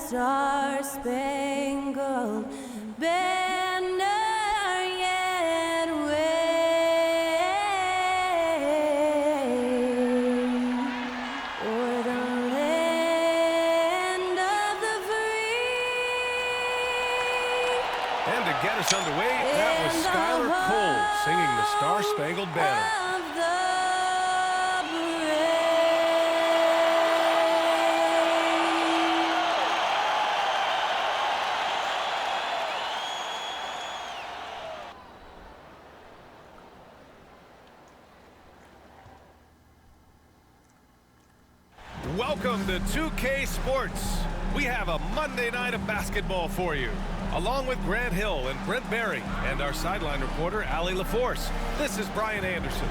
star-spangled banner yet wave o'er the land of the free. And to get us underway, that was Skylar Cole singing the Star-Spangled Banner. Welcome to 2K Sports. We have a Monday night of basketball for you, along with Grant Hill and Brent Berry and our sideline reporter, Allie LaForce. This is Brian Anderson.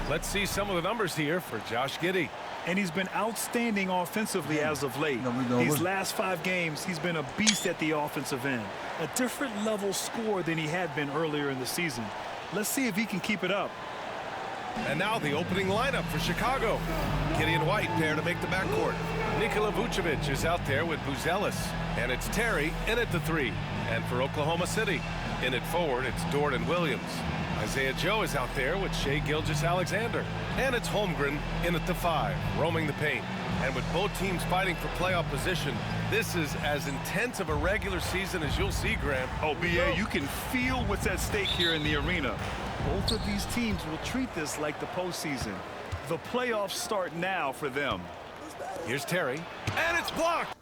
Let's see some of the numbers here for Josh Giddey. And he's been outstanding offensively as of late. These last 5 games, he's been a beast at the offensive end. A different level score than he had been earlier in the season. Let's see if he can keep it up. And now the opening lineup for Chicago. Gideon White pair to make the backcourt. Nikola Vucevic is out there with Buzelis. And it's Terry in at the 3. And for Oklahoma City, in at forward, it's Dort and Williams. Isaiah Joe is out there with Shai Gilgeous-Alexander. And it's Holmgren in at the 5, roaming the paint. And with both teams fighting for playoff position, this is as intense of a regular season as you'll see, Graham. Oh, B.A., you can feel what's at stake here in the arena. Both of these teams will treat this like the postseason. The playoffs start now for them. Here's Terry, and it's blocked.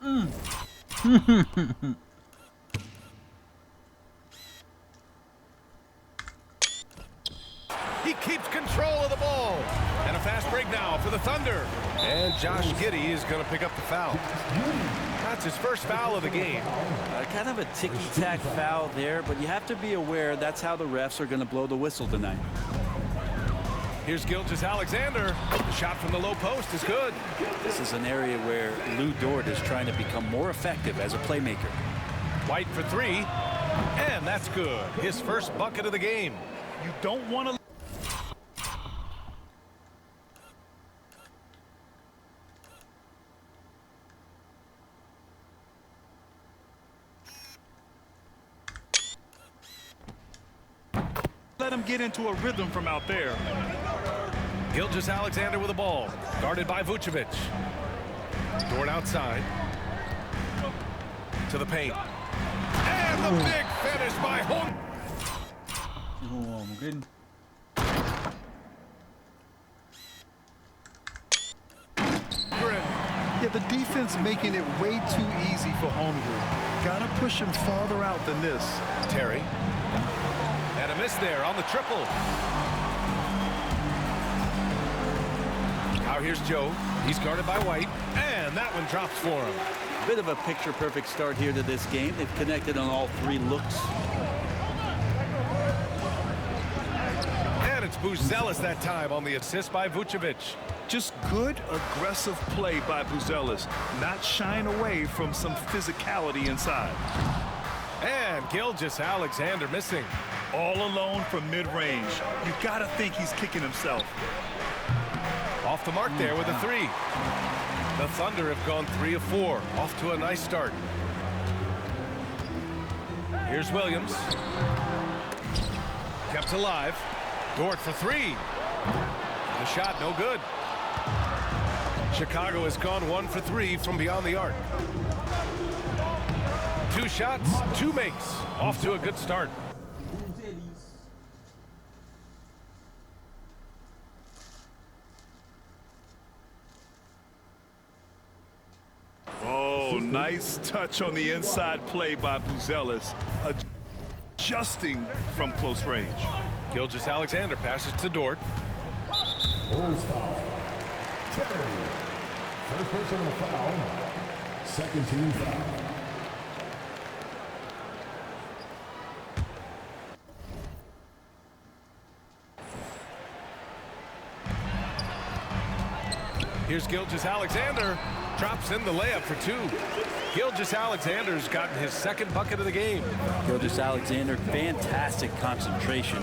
He keeps control of the ball. And a fast break now for the Thunder. And Josh Giddey is going to pick up the foul. That's his first foul of the game. Kind of a ticky-tack foul there, but you have to be aware that's how the refs are going to blow the whistle tonight. Here's Gilgeous-Alexander. The shot from the low post is good. This is an area where Lou Dort is trying to become more effective as a playmaker. White for 3, and that's good. His first bucket of the game. You don't want to... let him get into a rhythm from out there. Gilgeous-Alexander with the ball, guarded by Vucevic. Dort outside. To the paint. And the big finish by Holm. Yeah, the defense making it way too easy for Holmgren. Gotta push him farther out than this. Terry. And a miss there on the triple. Now here's Joe. He's guarded by White. And that one drops for him. Bit of a picture-perfect start here to this game. They've connected on all 3 looks. And it's Buzelis that time on the assist by Vucevic. Just good, aggressive play by Buzelis. Not shying away from some physicality inside. And Gilgeous-Alexander missing. All alone from mid-range. You got to think he's kicking himself. Off the mark there with a 3. The Thunder have gone 3 of 4. Off to a nice start. Here's Williams. Kept alive. Dort for 3. The shot no good. Chicago has gone 1 for 3 from beyond the arc. 2 shots, 2 makes. Off to a good start. Oh, nice touch on the inside play by Buzelis. Adjusting from close range. Gilgeous-Alexander passes to Dort. First personal foul. Second team foul. Here's Gilgeous-Alexander. Drops in the layup for 2. Gilgeous-Alexander's gotten his 2nd bucket of the game. Gilgeous-Alexander, fantastic concentration.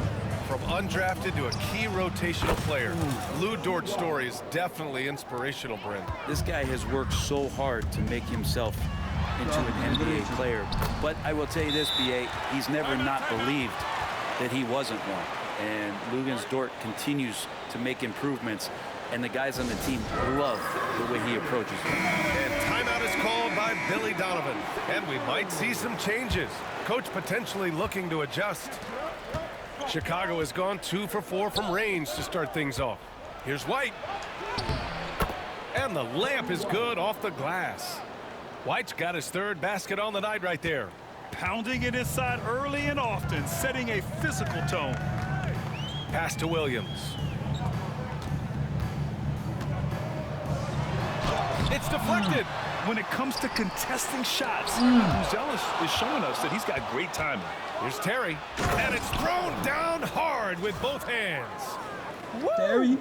from undrafted to a key rotational player. Lou Dort's story is definitely inspirational, Brent. This guy has worked so hard to make himself into an NBA player. But I will tell you this, BA, he's never not believed that he wasn't one. And Lugens Dort continues to make improvements, and the guys on the team love the way he approaches it. And timeout is called by Billy Donovan. And we might see some changes. Coach potentially looking to adjust. Chicago has gone 2 for 4 from range to start things off. Here's White. And the layup is good off the glass. White's got his 3rd basket on the night right there. Pounding it inside early and often, setting a physical tone. Pass to Williams. It's deflected. When it comes to contesting shots, Buzelis is showing us that he's got great timing. Here's Terry. And it's thrown down hard with both hands. Terry.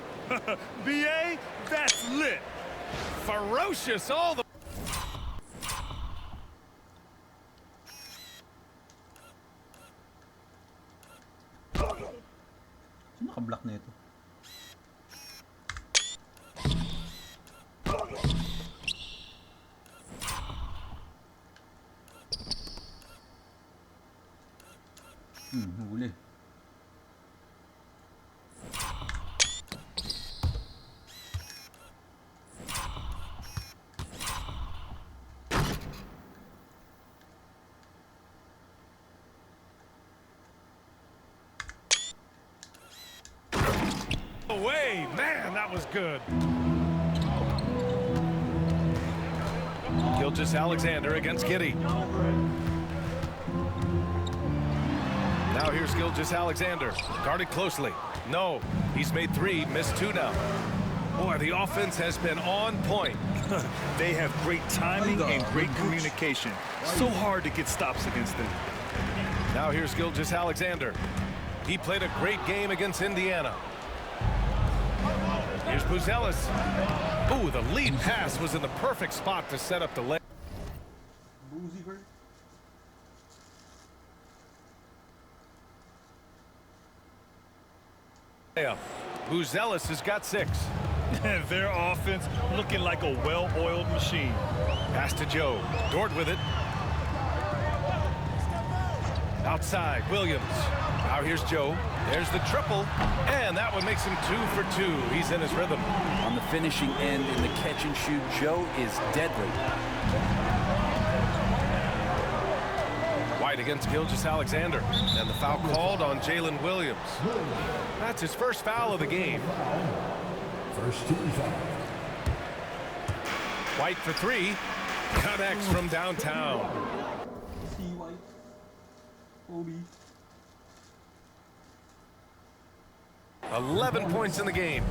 BA, that's lit. Ferocious all the... Sino naka-block na ito? Huli. Away, man, that was good. Gilgeous-Alexander against Giddey. Now here's Gilgeous-Alexander, guarded closely. No, he's made 3, missed 2 now. Boy, the offense has been on point. They have great timing and great communication. So hard to get stops against them. Now here's Gilgeous-Alexander. He played a great game against Indiana. Here's Buzelis. Ooh, the lead pass was in the perfect spot to set up the leg. Buzelis has got 6. Their offense looking like a well-oiled machine. Pass to Joe. Dort with it. Outside, Williams. Now here's Joe. There's the triple. And that one makes him 2 for 2. He's in his rhythm. On the finishing end in the catch and shoot, Joe is deadly. White against Gilgeous-Alexander. And the foul called on Jalen Williams. That's his first foul of the game. First team foul. White for 3. Connects from downtown. Si White. Obi. 11 points in the game.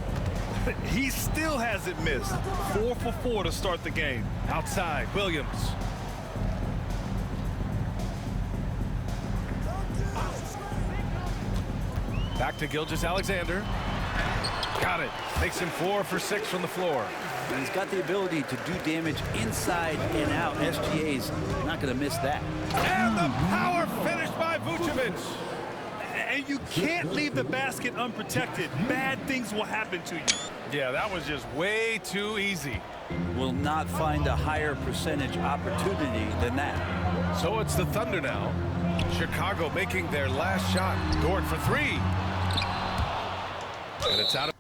He still hasn't missed. 4 for 4 to start the game. Outside, Williams. Back to Gilgeous-Alexander. Got it. Makes him 4 for 6 from the floor. And he's got the ability to do damage inside and out. SGA's not going to miss that. And the power finish by Vucevic. And you can't leave the basket unprotected. Bad things will happen to you. Yeah, that was just way too easy. Will not find a higher percentage opportunity than that. So it's the Thunder now. Chicago making their last shot. Dort for 3. And it's out of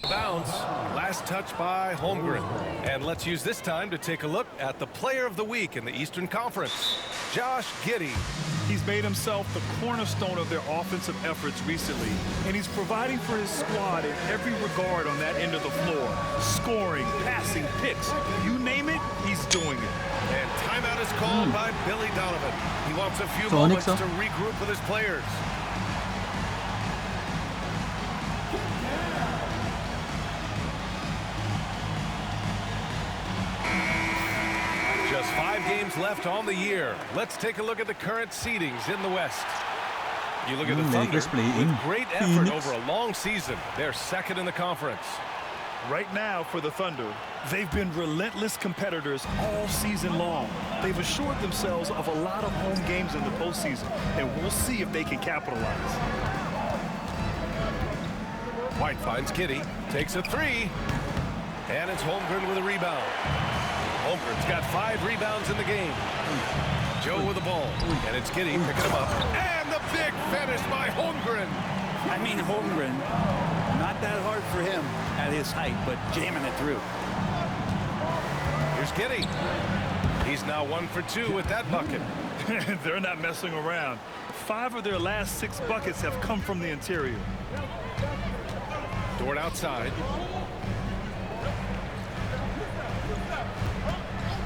bounds. Last touch by Holmgren. And let's use this time to take a look at the player of the week in the Eastern Conference, Josh Giddey. He's made himself the cornerstone of their offensive efforts recently, and he's providing for his squad in every regard on that end of the floor. Scoring, passing, picks, you name it, he's doing it. And timeout is called by Billy Donovan. He wants a few Sonics, moments to regroup with his players. Just 5 games left on the year. Let's take a look at the current seedings in the West. You look at the Thunder Lakers playing with great effort Phoenix. over a long season. They're second in the conference. Right now for the Thunder, they've been relentless competitors all season long. They've assured themselves of a lot of home games in the postseason, and we'll see if they can capitalize. White finds Kitty, takes a three, and it's Holmgren with a rebound. Holmgren's got 5 rebounds in the game. Joe with the ball, and it's Kitty picking him up. And the big finish by Holmgren. I mean, Holmgren, not that hard for him at his height, but jamming it through. Here's Kitty. He's now 1 for 2 with that bucket. They're not messing around. 5 of their last 6 buckets have come from the interior. Dort outside.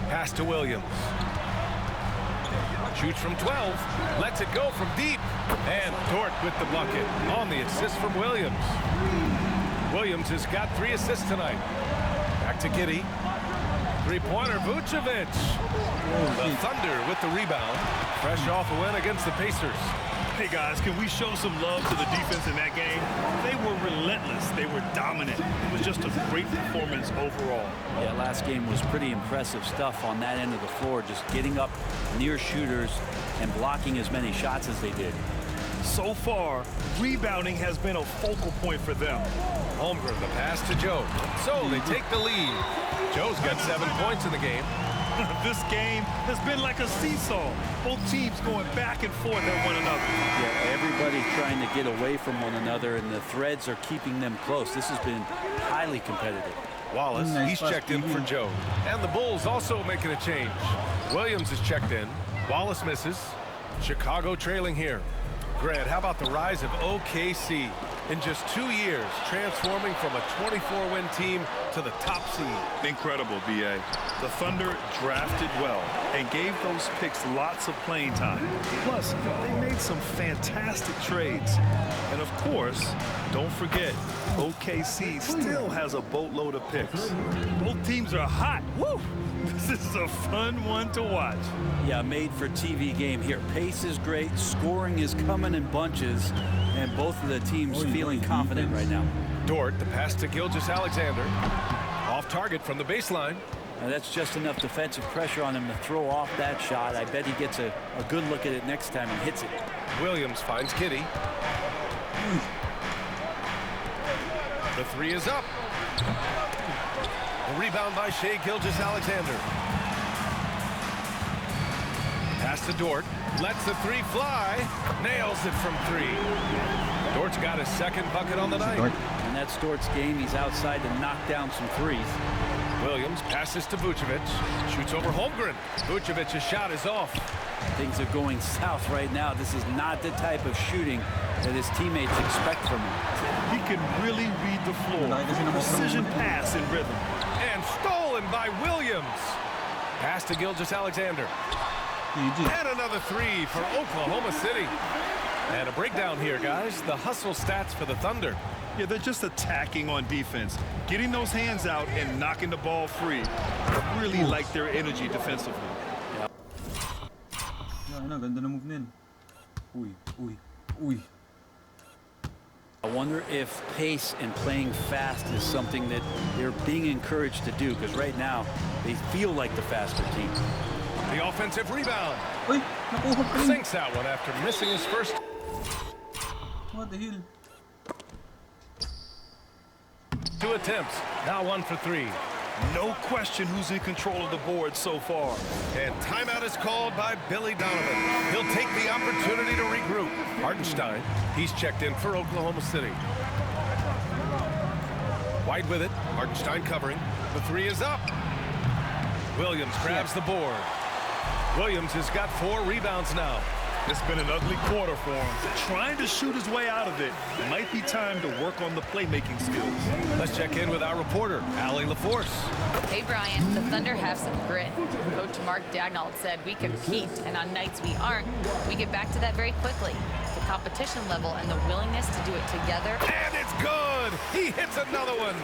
Pass to Williams. Shoots from 12. Lets it go from deep. And Dort with the bucket on the assist from Williams. Williams has got 3 assists tonight. Back to Kitty. Three-pointer, Vucevic. The Thunder with the rebound. Fresh off a win against the Pacers. Hey guys, can we show some love to the defense in that game? They were relentless. They were dominant. It was just a great performance overall. Yeah, last game was pretty impressive stuff on that end of the floor, just getting up near shooters and blocking as many shots as they did. So far, rebounding has been a focal point for them. Holmgren, the pass to Joe. So they take the lead. Joe's got 7 points in the game. This game has been like a seesaw. Both teams going back and forth at one another. Yeah, everybody trying to get away from one another, and the threads are keeping them close. This has been highly competitive. Wallace, he's checked in for Joe. And the Bulls also making a change. Williams is checked in. Wallace misses. Chicago trailing here. Grant, how about the rise of OKC? In just 2 years, transforming from a 24-win team to the top seed. Incredible, B.A. The Thunder drafted well and gave those picks lots of playing time. Plus, they made some fantastic trades. And of course, don't forget, OKC still has a boatload of picks. Both teams are hot. Woo! This is a fun one to watch. Yeah, made for TV game here. Pace is great, scoring is coming in bunches, and both of the teams feeling confident right now. Dort, the pass to Gilgeous-Alexander. Off target from the baseline. Now that's just enough defensive pressure on him to throw off that shot. I bet he gets a good look at it next time and hits it. Williams finds Kitty. The 3 is up. A rebound by Shai Gilgeous-Alexander. Pass to Dort. Lets the 3 fly. Nails it from 3. Dort's got his 2nd bucket on the night. And that's Dort's game. He's outside to knock down some threes. Williams passes to Vucevic. Shoots over Holmgren. Vucevic's shot is off. Things are going south right now. This is not the type of shooting that his teammates expect from him. He can really read the floor. Precision pass in rhythm. And stolen by Williams. Pass to Gilgeous-Alexander. And another 3 for Oklahoma City. And a breakdown here, guys. The hustle stats for the Thunder. Yeah, they're just attacking on defense, getting those hands out and knocking the ball free. I really like their energy defensively. Ganda na move na yun. Uy. I wonder if pace and playing fast is something that they're being encouraged to do, because right now they feel like the faster team. The offensive rebound. Uy, nakuha pa rin. Sinks that one after missing his first. What the hell? 2 attempts. Now 1 for 3. No question who's in control of the board so far. And timeout is called by Billy Donovan. He'll take the opportunity to regroup. Hartenstein, he's checked in for Oklahoma City. White with it. Hartenstein covering. The 3 is up. Williams grabs the board. Williams has got 4 rebounds now. It's been an ugly quarter for him. Trying to shoot his way out of it. Might be time to work on the playmaking skills. Let's check in with our reporter, Allie LaForce. Hey, Brian, the Thunder have some grit. Coach Mark Dagnall said we compete, and on nights we aren't, we get back to that very quickly. The competition level and the willingness to do it together. And it's good! He hits another one!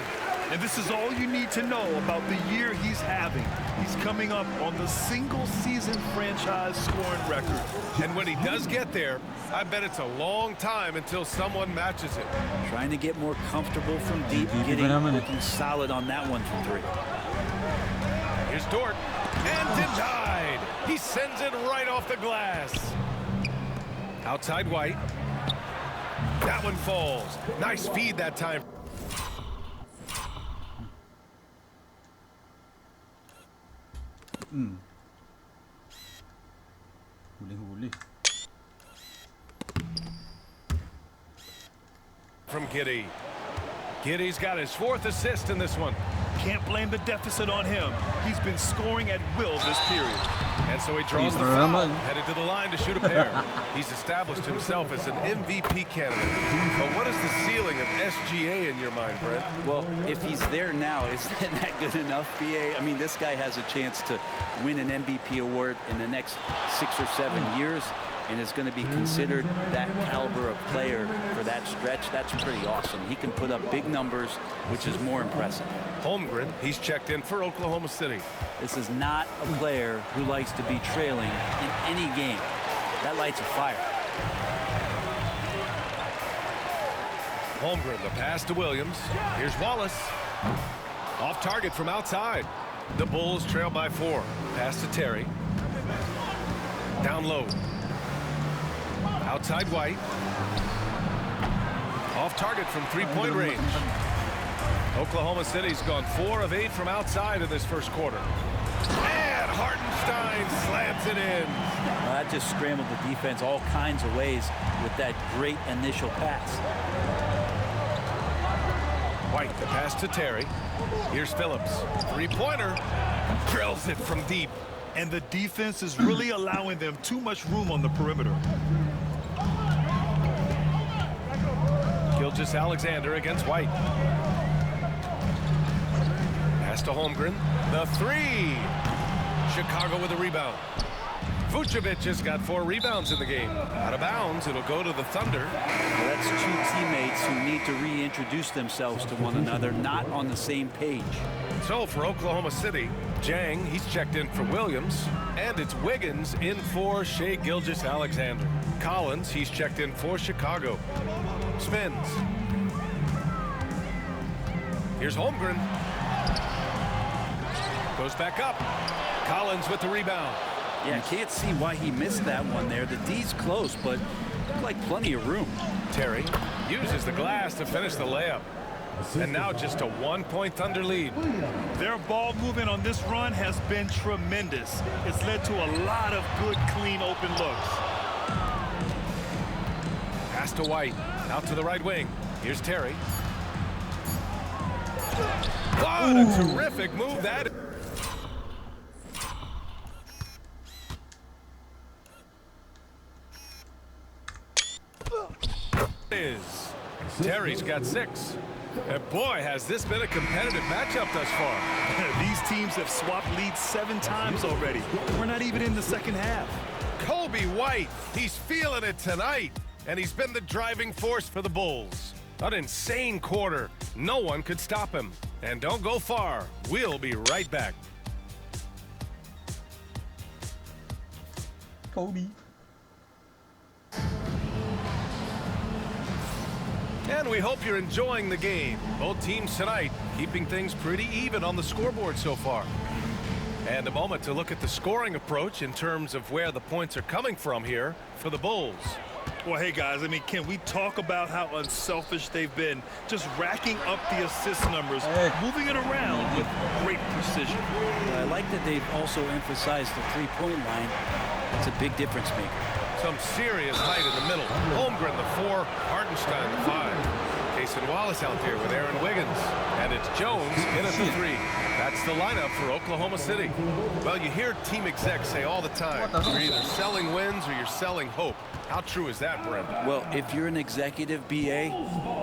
And this is all you need to know about the year he's having. He's coming up on the single-season franchise scoring record. And when he does get there, I bet it's a long time until someone matches it. Trying to get more comfortable from deep, looking solid on that one from 3. Here's Dort, and denied. He sends it right off the glass. Outside White. That one falls. Nice feed that time. Huli-huli. From Giddy. Giddy's got his 4th assist in this one. Can't blame the deficit on him. He's been scoring at will this period. And so he draws the foul, headed to the line to shoot a pair. He's established himself as an MVP candidate. But what is the ceiling of SGA in your mind, Brent? Well, if he's there now, isn't that good enough, BA? I mean, this guy has a chance to win an MVP award in the next 6 or 7 years, and is going to be considered that caliber of player for that stretch. That's pretty awesome. He can put up big numbers, which is more impressive. Holmgren, he's checked in for Oklahoma City. This is not a player who likes to be trailing in any game. That lights a fire. Holmgren, the pass to Williams. Here's Wallace. Off target from outside. The Bulls trail by 4. Pass to Terry. Down low. Outside White. Off target from 3-point range. Oklahoma City's gone 4 of 8 from outside in this first quarter. And Hartenstein slams it in. Well, that just scrambled the defense all kinds of ways with that great initial pass. White, the pass to Terry. Here's Phillips. 3-pointer. Drills it from deep. And the defense is really allowing them too much room on the perimeter. Gilgeous-Alexander against White. Pass to Holmgren. The 3. Chicago with a rebound. Vucevic has got 4 rebounds in the game. Out of bounds, it'll go to the Thunder. Well, that's 2 teammates who need to reintroduce themselves to one another, not on the same page. So for Oklahoma City, Jang, he's checked in for Williams. And it's Wiggins in for Shai Gilgeous-Alexander. Collins, he's checked in for Chicago. Spins. Here's Holmgren. Goes back up. Collins with the rebound. Yeah, can't see why he missed that one there. The D's close, but looked like plenty of room. Terry uses the glass to finish the layup. And now just a 1-point Thunder lead. Their ball movement on this run has been tremendous. It's led to a lot of good, clean, open looks. Pass to White. Out to the right wing. Here's Terry. What a terrific move that is. Terry's got 6. And boy, has this been a competitive matchup thus far. These teams have swapped leads 7 times already. We're not even in the second half. Kobe White, he's feeling it tonight. And he's been the driving force for the Bulls. An insane quarter. No one could stop him. And don't go far. We'll be right back. Kobe. And we hope you're enjoying the game. Both teams tonight keeping things pretty even on the scoreboard so far. And a moment to look at the scoring approach in terms of where the points are coming from here for the Bulls. Well, hey, guys, I mean, can we talk about how unselfish they've been? Just racking up the assist numbers, moving it around with great precision. I like that they've also emphasized the 3-point line. It's a big difference maker. Some serious height in the middle. Holmgren, the 4. Hartenstein, the 5. Cason Wallace out there with Aaron Wiggins. And it's Jones in at the 3. That's the lineup for Oklahoma City. Well, you hear team execs say all the time, you're either selling wins or you're selling hope. How true is that, Brent? Well, if you're an executive BA,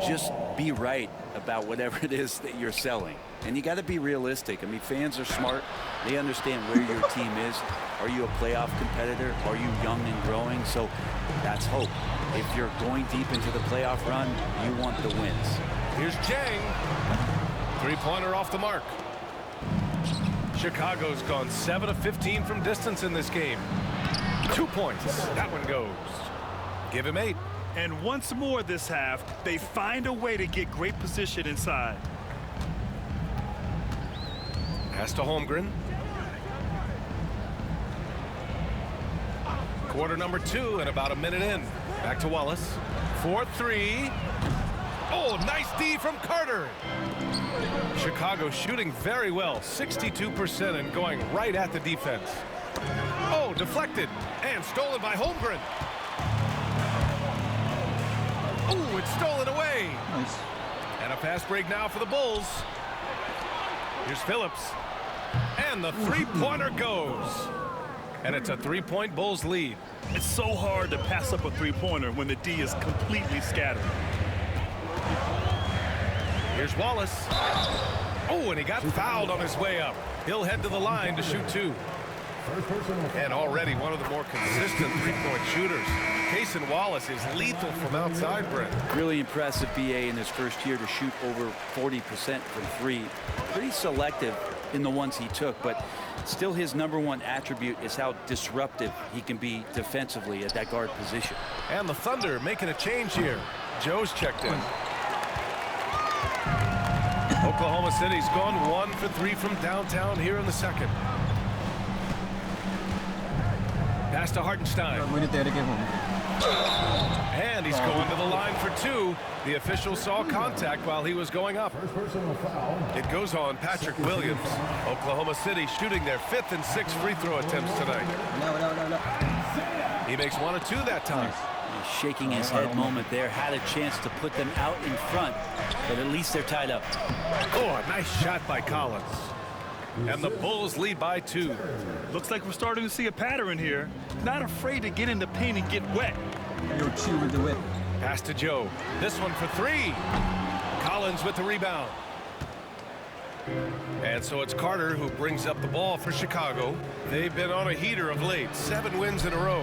just be right about whatever it is that you're selling. And you got to be realistic. I mean, fans are smart. They understand where your team is. Are you a playoff competitor? Are you young and growing? So that's hope. If you're going deep into the playoff run, you want the wins. Here's Jang. 3-pointer off the mark. Chicago's gone 7 of 15 from distance in this game. 2 points. That one goes. give him 8. And once more this half, they find a way to get great position inside. Pass to Holmgren. Quarter number 2 and about a minute in. Back to Wallace. 4-3. Oh, nice D from Carter. Chicago shooting very well, 62% and going right at the defense. Oh, deflected and stolen by Holmgren. Oh, it's stolen away. Nice. And a fast break now for the Bulls. Here's Phillips. And the three-pointer goes. And it's a 3-point Bulls lead. It's so hard to pass up a three-pointer when the D is completely scattered. Here's Wallace. Oh, and he got fouled on his way up. He'll head to the line to shoot 2. And already one of the more consistent three-point shooters. Cason Wallace is lethal from outside, Brent. Really impressive BA in his first year to shoot over 40% from 3. Pretty selective in the ones he took, but still his #1 attribute is how disruptive he can be defensively at that guard position. And the Thunder making a change here. Joe's checked in. Oklahoma City's gone 1 for 3 from downtown here in the second. Pass to Hartenstein. And he's going to the line for 2. The official saw contact while he was going up. It goes on Patrick Williams. Oklahoma City shooting their 5th and 6th free throw attempts tonight. He makes 1 or 2 that time. Shaking his head moment there, had a chance to put them out in front, but at least they're tied up. Oh, a nice shot by Collins. And the Bulls lead by 2. Looks like we're starting to see a pattern here. Not afraid to get in the paint and get wet. Yo, chill with the whip. Pass to Joe. This one for 3. Collins with the rebound. And so it's Carter who brings up the ball for Chicago. They've been on a heater of late. 7 wins in a row.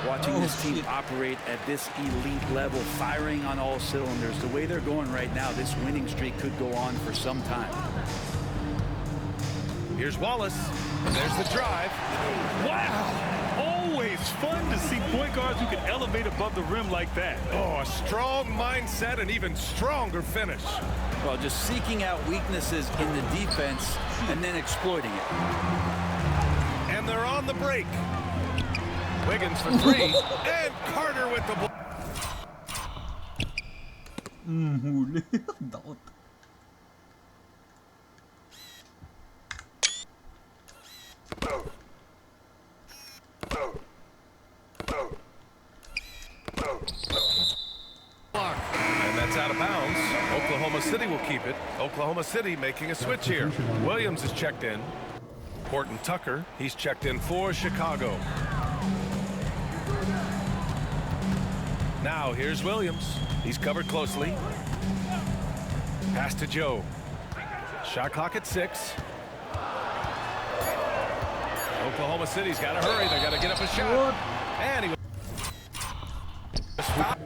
Watching this team operate at this elite level, firing on all cylinders, the way they're going right now, this winning streak could go on for some time. Here's Wallace. There's the drive. Wow! Always fun to see point guards who can elevate above the rim like that. Oh, a strong mindset and even stronger finish. Well, just seeking out weaknesses in the defense and then exploiting it. And they're on the break. Wiggins for 3. And Carter with the ball. Huli. Dakot. And that's out of bounds. Oklahoma City will keep it. Oklahoma City making a switch here. Williams is checked in. Horton Tucker, he's checked in for Chicago. Now here's Williams. He's covered closely. Pass to Joe. Shot clock at 6. Oklahoma City's got to hurry. They got to get up a shot. And he was fouled.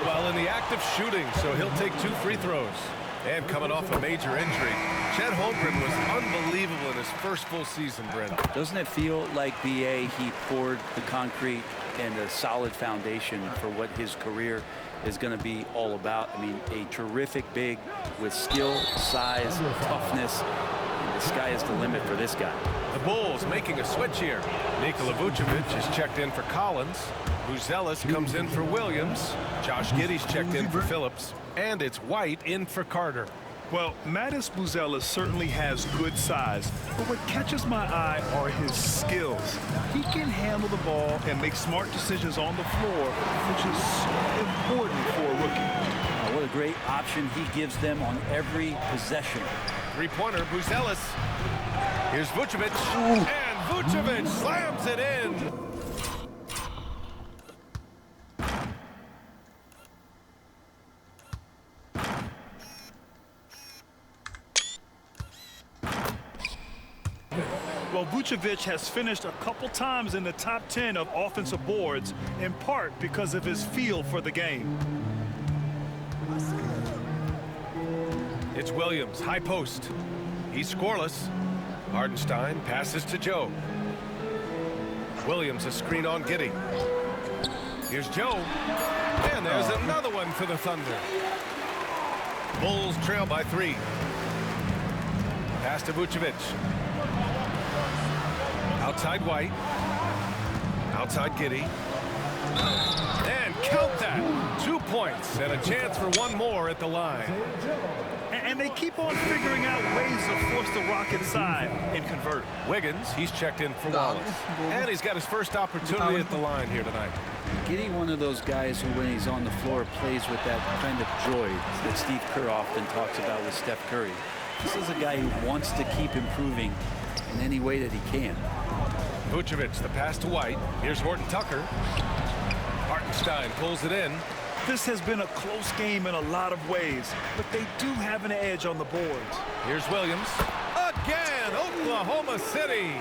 While in the act of shooting, so he'll take 2 free throws. And coming off a major injury, Chet Holmgren was unbelievable in his first full season, Brent. Doesn't it feel like BA, he poured the concrete and a solid foundation for what his career is going to be all about? I mean, a terrific big with skill, size, toughness. And the sky is the limit for this guy. The Bulls making a switch here. Nikola Vucevic is checked in for Collins. Buzelis comes in for Williams. Josh Giddey's checked in for Phillips. And it's White in for Carter. Well, Mattis Buzelis certainly has good size, but what catches my eye are his skills. He can handle the ball and make smart decisions on the floor, which is so important for a rookie. What a great option he gives them on every possession. Three-pointer, Buzelis. Here's Vucevic. And Vucevic slams it in. Well, Vucevic has finished a couple times in the top 10 of offensive boards, in part because of his feel for the game. It's Williams, high post. He's scoreless. Hardenstein passes to Joe. Williams a screen on Giddey. Here's Joe. And there's another one for the Thunder. Bulls trail by 3. Pass to Vucevic. Outside White. Outside Giddey. And count that. 2 points and a chance for one more at the line. And they keep on figuring out ways to force the rock inside and convert. Wiggins, he's checked in for Wallace. And he's got his first opportunity at the line here tonight. Giddey, one of those guys who, when he's on the floor, plays with that kind of joy that Steve Kerr often talks about with Steph Curry. This is a guy who wants to keep improving in any way that he can. Vucevic, the pass to White. Here's Horton Tucker. Hartenstein pulls it in. This has been a close game in a lot of ways, but they do have an edge on the boards. Here's Williams. Again, Oklahoma City.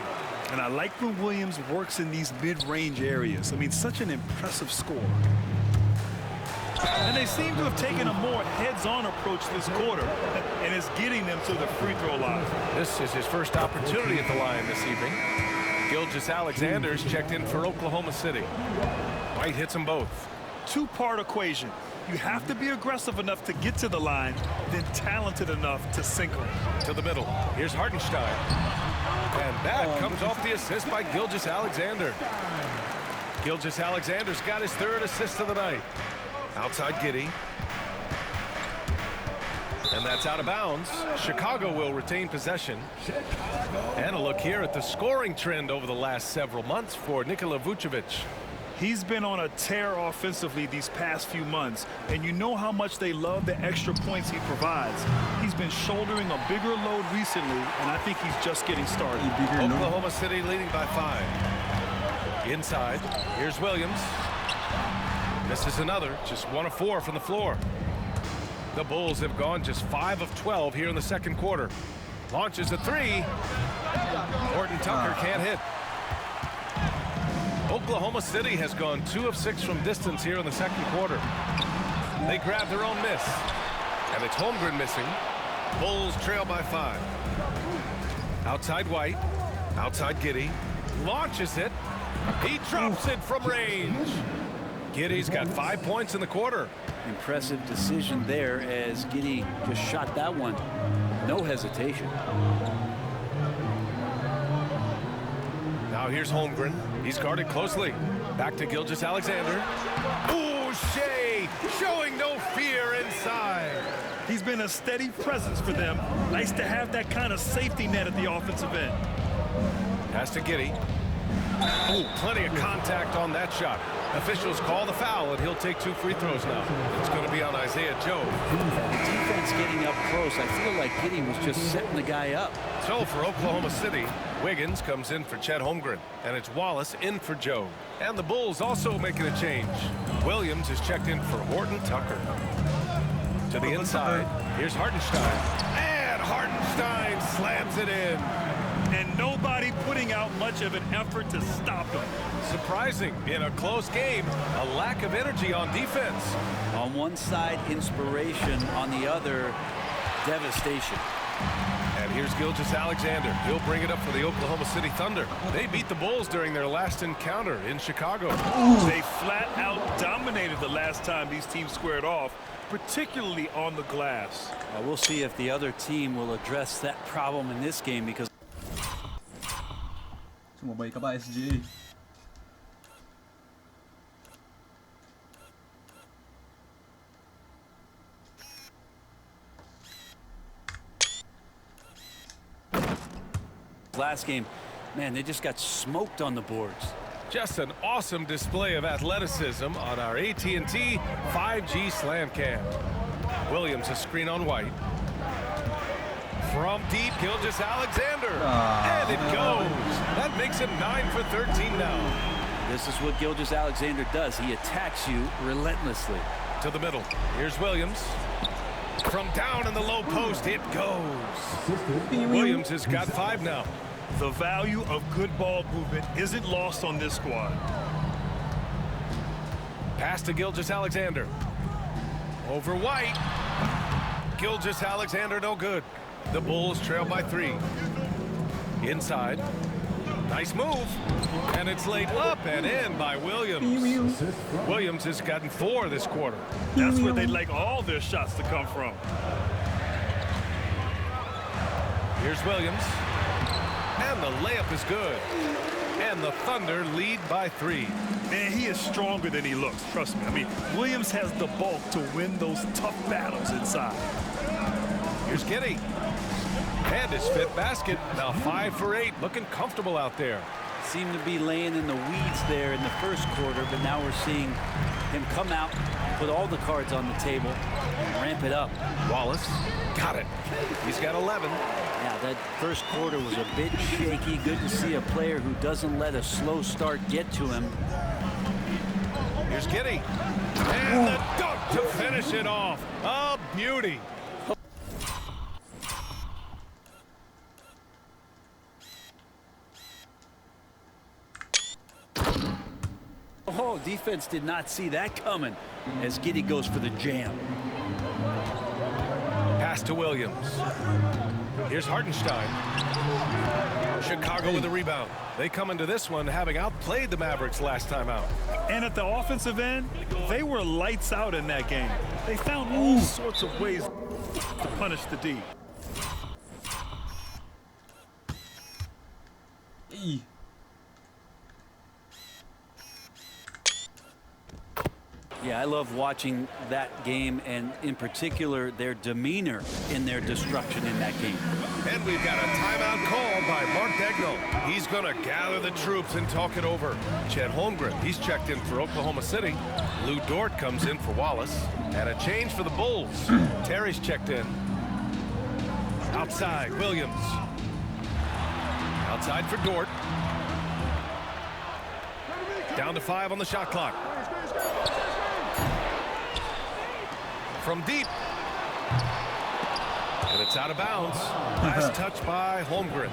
And I like when Williams works in these mid-range areas. I mean, such an impressive score. And they seem to have taken a more heads-on approach this quarter, and it's getting them to the free throw line. This is his first opportunity at the line this evening. Gilgeous-Alexander's checked in for Oklahoma City. White hits them both. Two-part equation. You have to be aggressive enough to get to the line, then talented enough to sink them. To the middle. Here's Hartenstein. And that comes off the assist by Gilgeous-Alexander. Gilgeous-Alexander's got his 3rd assist of the night. Outside Giddey. And that's out of bounds. Chicago will retain possession. And a look here at the scoring trend over the last several months for Nikola Vucevic. He's been on a tear offensively these past few months, and you know how much they love the extra points he provides. He's been shouldering a bigger load recently, and I think he's just getting started. Oklahoma City leading by 5. Inside, here's Williams. Misses another, just 1 of 4 from the floor. The Bulls have gone just 5 of 12 here in the second quarter. Launches a 3. Horton Tucker can't hit. Oklahoma City has gone 2 of 6 from distance here in the second quarter. They grab their own miss. And it's Holmgren missing. Bulls trail by 5. Outside White. Outside Giddey. Launches it. He drops it from range. Giddey's got 5 points in the quarter. Impressive decision there as Giddey just shot that one. No hesitation. Now here's Holmgren. He's guarded closely. Back to Gilgeous-Alexander. Ooh, Shea showing no fear inside. He's been a steady presence for them. Nice to have that kind of safety net at the offensive end. Pass to Giddey. Oh, plenty of contact on that shot. Officials call the foul, and he'll take 2 free throws now. It's going to be on Isaiah Joe. The defense getting up close. I feel like Giddey was just setting the guy up. So for Oklahoma City, Wiggins comes in for Chet Holmgren, and it's Wallace in for Joe. And the Bulls also making a change. Williams is checked in for Horton Tucker. To the inside, here's Hartenstein. And Hartenstein slams it in. And nobody putting out much of an effort to stop him. Surprising in a close game, a lack of energy on defense. On one side, inspiration. On the other, devastation. And here's Gilgeous-Alexander. He'll bring it up for the Oklahoma City Thunder. They beat the Bulls during their last encounter in Chicago. They flat out dominated the last time these teams squared off, particularly on the glass. We'll see if the other team will address that problem in this game because Semua baik apa SJ? last game, man, they just got smoked on the boards. Just an awesome display of athleticism on our AT&T 5G Slam Cam. Williams a screen on White. From deep, Gilgeous-Alexander. And it goes. That makes him 9 for 13 now. This is what Gilgeous-Alexander does. He attacks you relentlessly. To the middle. Here's Williams. From down in the low post, it goes. Williams has got 5 now. The value of good ball movement isn't lost on this squad. Pass to Gilgeous-Alexander. Over White. Gilgeous-Alexander no good. The Bulls trail by 3. Inside. Nice move. And it's laid up and in by Williams. Williams has gotten 4 this quarter. That's where they'd like all their shots to come from. Here's Williams. And the layup is good. And the Thunder lead by 3. Man, he is stronger than he looks, trust me. I mean, Williams has the bulk to win those tough battles inside. Here's Giddey. And his 5th basket. Now 5 for 8. Looking comfortable out there. Seemed to be laying in the weeds there in the first quarter, but now we're seeing him come out, put all the cards on the table, and ramp it up. Wallace got it. He's got 11. Yeah, that first quarter was a bit shaky. Good to see a player who doesn't let a slow start get to him. Here's Giddey. And the dunk to finish it off. A beauty. Oh, defense did not see that coming as Giddey goes for the jam. Pass to Williams. Here's Hartenstein. Chicago with a rebound. They come into this one having outplayed the Mavericks last time out. And at the offensive end, they were lights out in that game. They found all sorts of ways to punish the D. Ih. Yeah, I love watching that game, and in particular their demeanor in their destruction in that game. And we've got a timeout call by Mark Daigneault. He's going to gather the troops and talk it over. Chet Holmgren, he's checked in for Oklahoma City. Lou Dort comes in for Wallace. And a change for the Bulls. Terry's checked in. Outside, Williams. Outside for Dort. Down to 5 on the shot clock. From deep. And it's out of bounds. Last touch by Holmgren.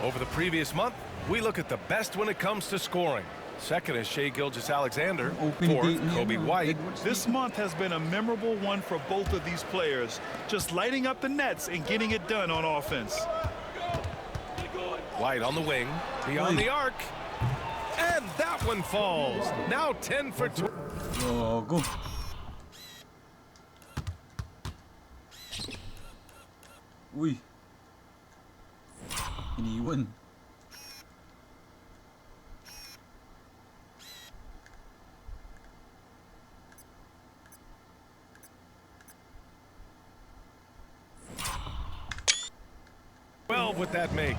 Over the previous month, we look at the best when it comes to scoring. Second is Shai Gilgeous-Alexander. Fourth, Kobe White. This month has been a memorable one for both of these players. Just lighting up the nets and getting it done on offense. White on the wing. Beyond the arc. And that one falls. Now 10 for 2. Oh, go. Uy. Iniwan. Would that make?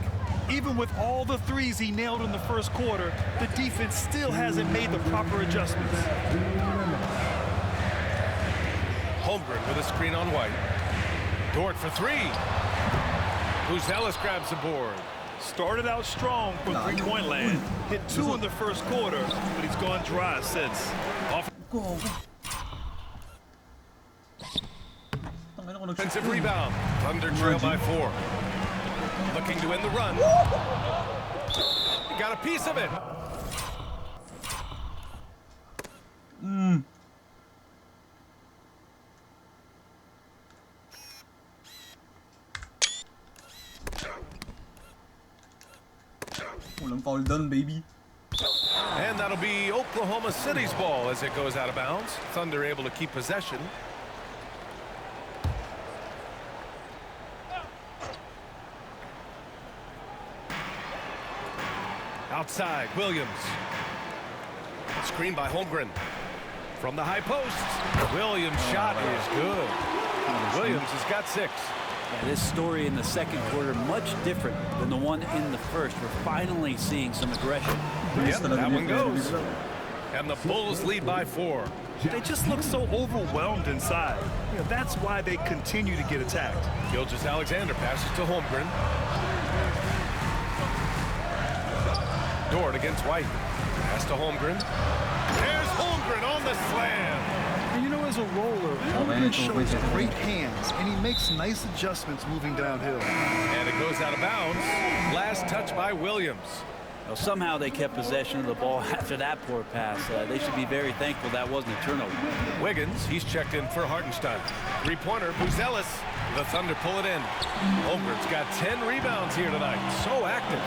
Even with all the threes he nailed in the first quarter, the defense still hasn't made the proper adjustments. Holmgren with a screen on White. Dort for 3. Buzelis grabs the board. Started out strong from three-point land. Hit 2 in the first quarter, but he's gone dry since. Go. Offensive rebound. Thunder trail by 4. Looking to end the run. Got a piece of it. Walang foul done, baby. And that'll be Oklahoma City's ball as it goes out of bounds. Thunder able to keep possession. Outside, Williams. Screen by Holmgren. From the high post. Williams' shot is good. Williams has got 6. Yeah, this story in the second quarter much different than the one in the first. We're finally seeing some aggression. Yep, that one goes. And the Bulls lead by 4. They just look so overwhelmed inside. You know, that's why they continue to get attacked. Gilgeous-Alexander passes to Holmgren. Dort against White. Pass to Holmgren. There's Holmgren on the slam. And you know, as a roller, Holmgren shows great hands, and he makes nice adjustments moving downhill. And it goes out of bounds. Last touch by Williams. Well, somehow they kept possession of the ball after that poor pass. They should be very thankful that wasn't a turnover. Wiggins, he's checked in for Hartenstein. Three-pointer, Buzelis. The Thunder pull it in. Holmgren's got 10 rebounds here tonight. So active.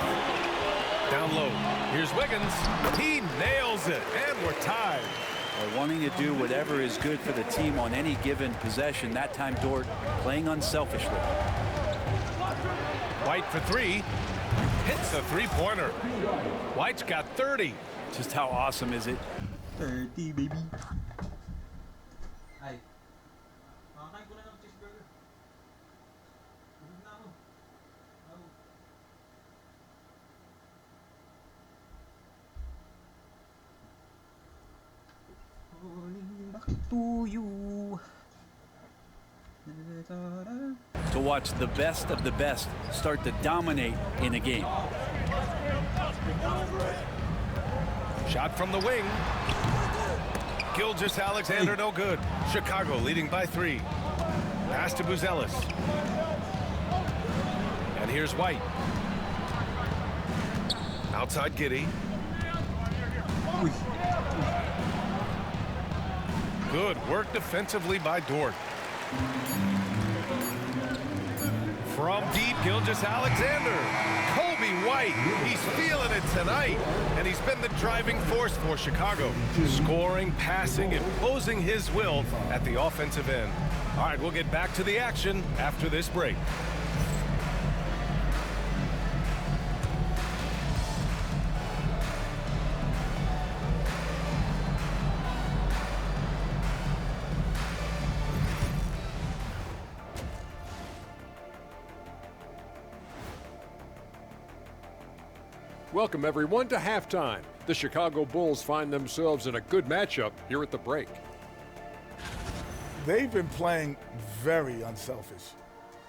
Down low. Here's Wiggins. He nails it, and we're tied. Wanting to do whatever is good for the team on any given possession. That time, Dort playing unselfishly. White for three. Hits a three-pointer. White's got 30. Just how awesome is it? 30, baby. To you. To watch the best of the best start to dominate in a game. Shot from the wing. Gilgeous-Alexander, no good. Chicago leading by 3. Pass to Buzelis. And here's White. Outside Giddey. Good work defensively by Dort. From deep, Gilgeous-Alexander. Kobe White, he's feeling it tonight. And he's been the driving force for Chicago. Scoring, passing, imposing his will at the offensive end. All right, we'll get back to the action after this break. Welcome, everyone, to halftime. The Chicago Bulls find themselves in a good matchup here at the break. They've been playing very unselfish.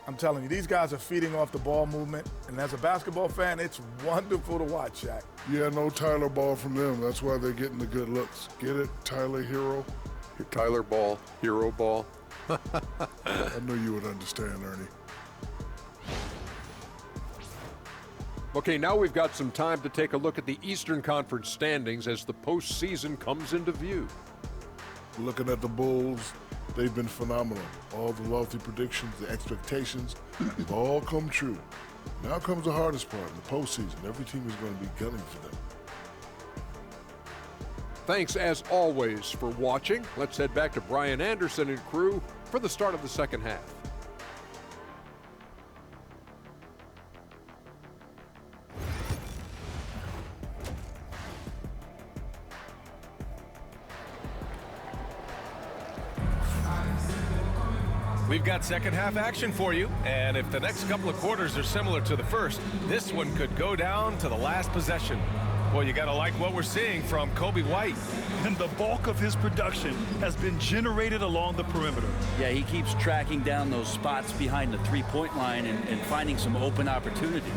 I'm telling you, these guys are feeding off the ball movement, and as a basketball fan, it's wonderful to watch, Shaq. Yeah, no Tyler ball from them. That's why they're getting the good looks. Get it, Tyler Hero? Tyler ball, hero ball. I knew you would understand, Ernie. Okay, now we've got some time to take a look at the Eastern Conference standings as the postseason comes into view. Looking at the Bulls, they've been phenomenal. All the lofty predictions, the expectations, have all come true. Now comes the hardest part, the postseason. Every team is going to be gunning for them. Thanks, as always, for watching. Let's head back to Brian Anderson and crew for the start of the second half. We've got second half action for you, and if the next couple of quarters are similar to the first, this one could go down to the last possession. Well, you gotta like what we're seeing from Kobe White. And the bulk of his production has been generated along the perimeter. Yeah, he keeps tracking down those spots behind the three-point line and finding some open opportunities.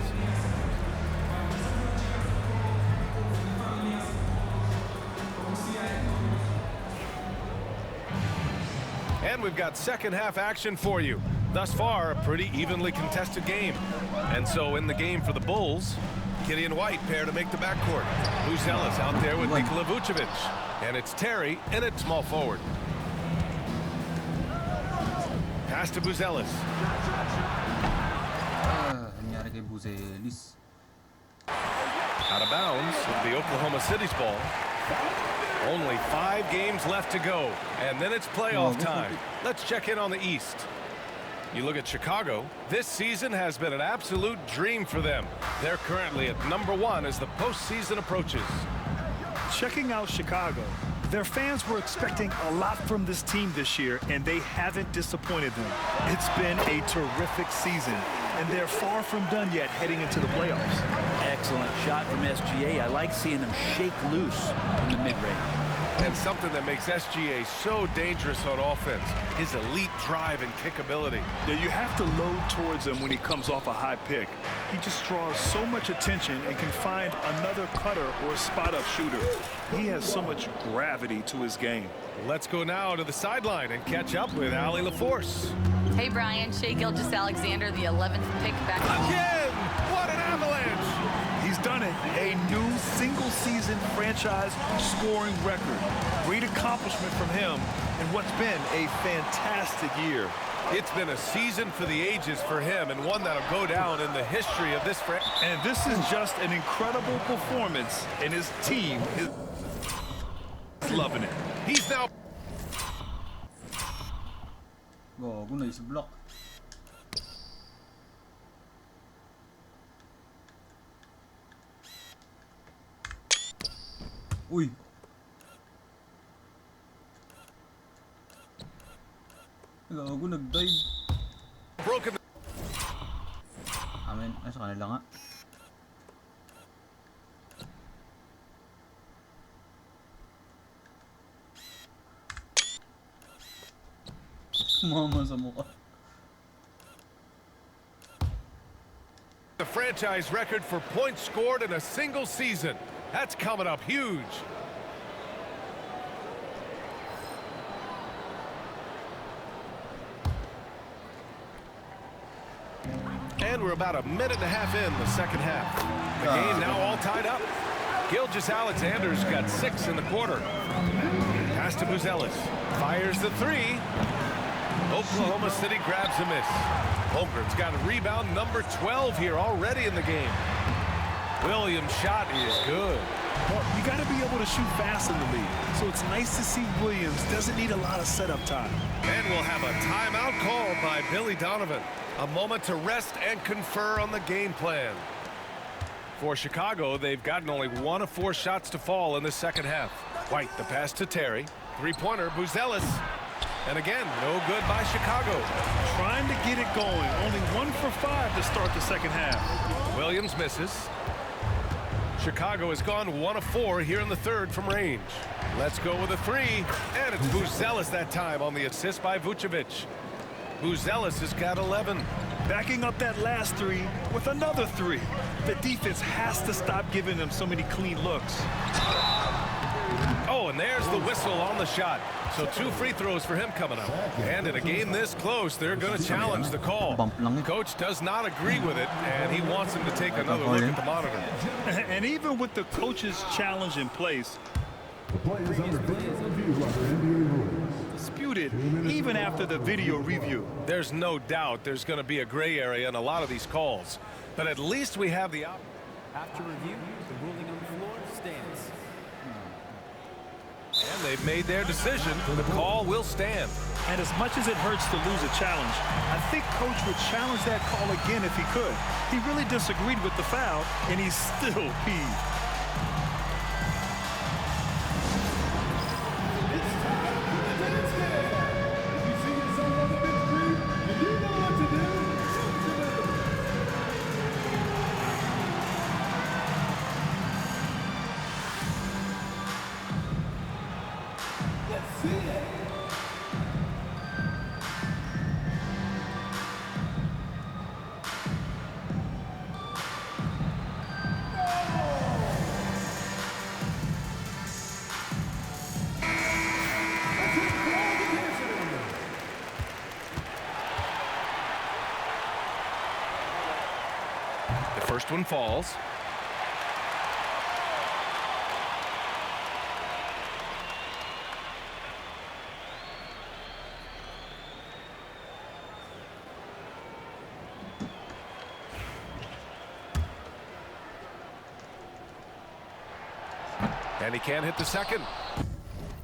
And we've got second half action for you. Thus far, a pretty evenly contested game. And so in the game for the Bulls, Giddey and White pair to make the backcourt. Buzelis out there with Nikola Vucevic. And it's Terry in at small forward. Pass to Buzelis. Out of bounds, it'll be Oklahoma City's ball. Only 5 games left to go, and then it's playoff time. Let's check in on the East. You look at Chicago, this season has been an absolute dream for them. They're currently at #1 as the postseason approaches. Checking out Chicago, their fans were expecting a lot from this team this year, and they haven't disappointed them. It's been a terrific season, and they're far from done yet heading into the playoffs. Excellent shot from SGA. I like seeing them shake loose in the mid-range. And something that makes SGA so dangerous on offense, his elite drive and kick ability. Yeah, you have to load towards him when he comes off a high pick. He just draws so much attention and can find another cutter or a spot-up shooter. He has so much gravity to his game. Let's go now to the sideline and catch up with Allie LaForce. Hey, Brian. Shai Gilgeous-Alexander, the 11th pick back. Again! What an avalanche! He's done it. A new single-season franchise scoring record. Great accomplishment from him in what's been a fantastic year. It's been a season for the ages for him, and one that'll go down in the history of this franchise. And this is just an incredible performance, and his team is loving it. He's now... Gago, na-block. Uy. Gago, nag-dive. Broken. Amen, ay sa kanila nga. Mama sa mukha. The franchise record for points scored in a single season. That's coming up huge. And we're about a minute and a half in the second half. The game now all tied up. Gilgeous-Alexander's got 6 in the quarter. Pass to Buzelis. Fires the 3. Oklahoma City grabs a miss. Holmgren's got a rebound number 12 here already in the game. Williams' shot is good. Well, you got to be able to shoot fast in the league. So it's nice to see Williams doesn't need a lot of setup time. And we'll have a timeout called by Billy Donovan. A moment to rest and confer on the game plan. For Chicago, they've gotten only 1 of 4 shots to fall in the second half. White, the pass to Terry. Three-pointer, Buzelis. And again, no good by Chicago. Trying to get it going. Only 1 for 5 to start the second half. Williams misses. Chicago has gone 1 of 4 here in the third from range. Let's go with a 3. And it's Buzelis that time on the assist by Vucevic. Buzelis has got 11. Backing up that last 3 with another 3. The defense has to stop giving them so many clean looks. Oh, and there's the whistle on the shot. So 2 free throws for him coming up. And in a game this close, they're going to challenge the call. Coach does not agree with it, and he wants him to take another look at the monitor. And even with the coach's challenge in place, disputed even after the video review. There's no doubt there's going to be a gray area in a lot of these calls. But at least we have the option. After review, the ruling on the floor stands. And they've made their decision. The call will stand. And as much as it hurts to lose a challenge, I think Coach would challenge that call again if he could. He really disagreed with the foul, and he's still peeved. First one falls. And he can't hit the second.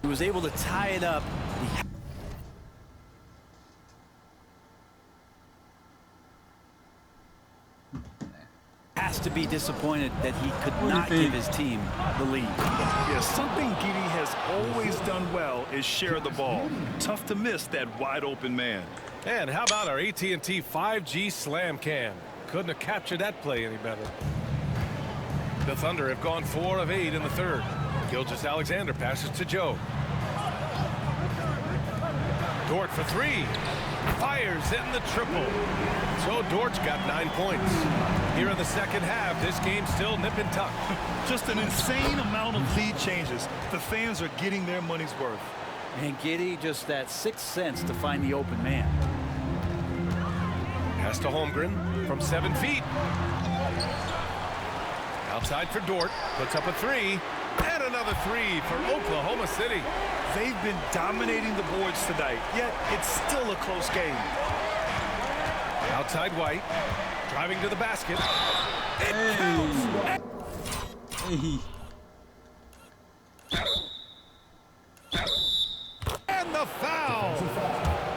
He was able to tie it up. Has to be disappointed that he could not give his team the lead. Yeah, something Giddey has always done well is share the ball. Tough to miss that wide open man. And how about our AT&T 5G slam cam? Couldn't have captured that play any better. The Thunder have gone 4 of 8 in the third. Gilgeous-Alexander passes to Joe. Dort for three. Fires in the triple. So Dort's got 9 points. Here in the second half, this game's still nip and tuck. Just an insane amount of lead changes. The fans are getting their money's worth. And Giddy, just that 6th sense to find the open man. Pass to Holmgren from 7 feet. Outside for Dort. Puts up a three. And another three for Oklahoma City. They've been dominating the boards tonight, yet it's still a close game. Outside White. Driving to the basket. It Hey. and the foul.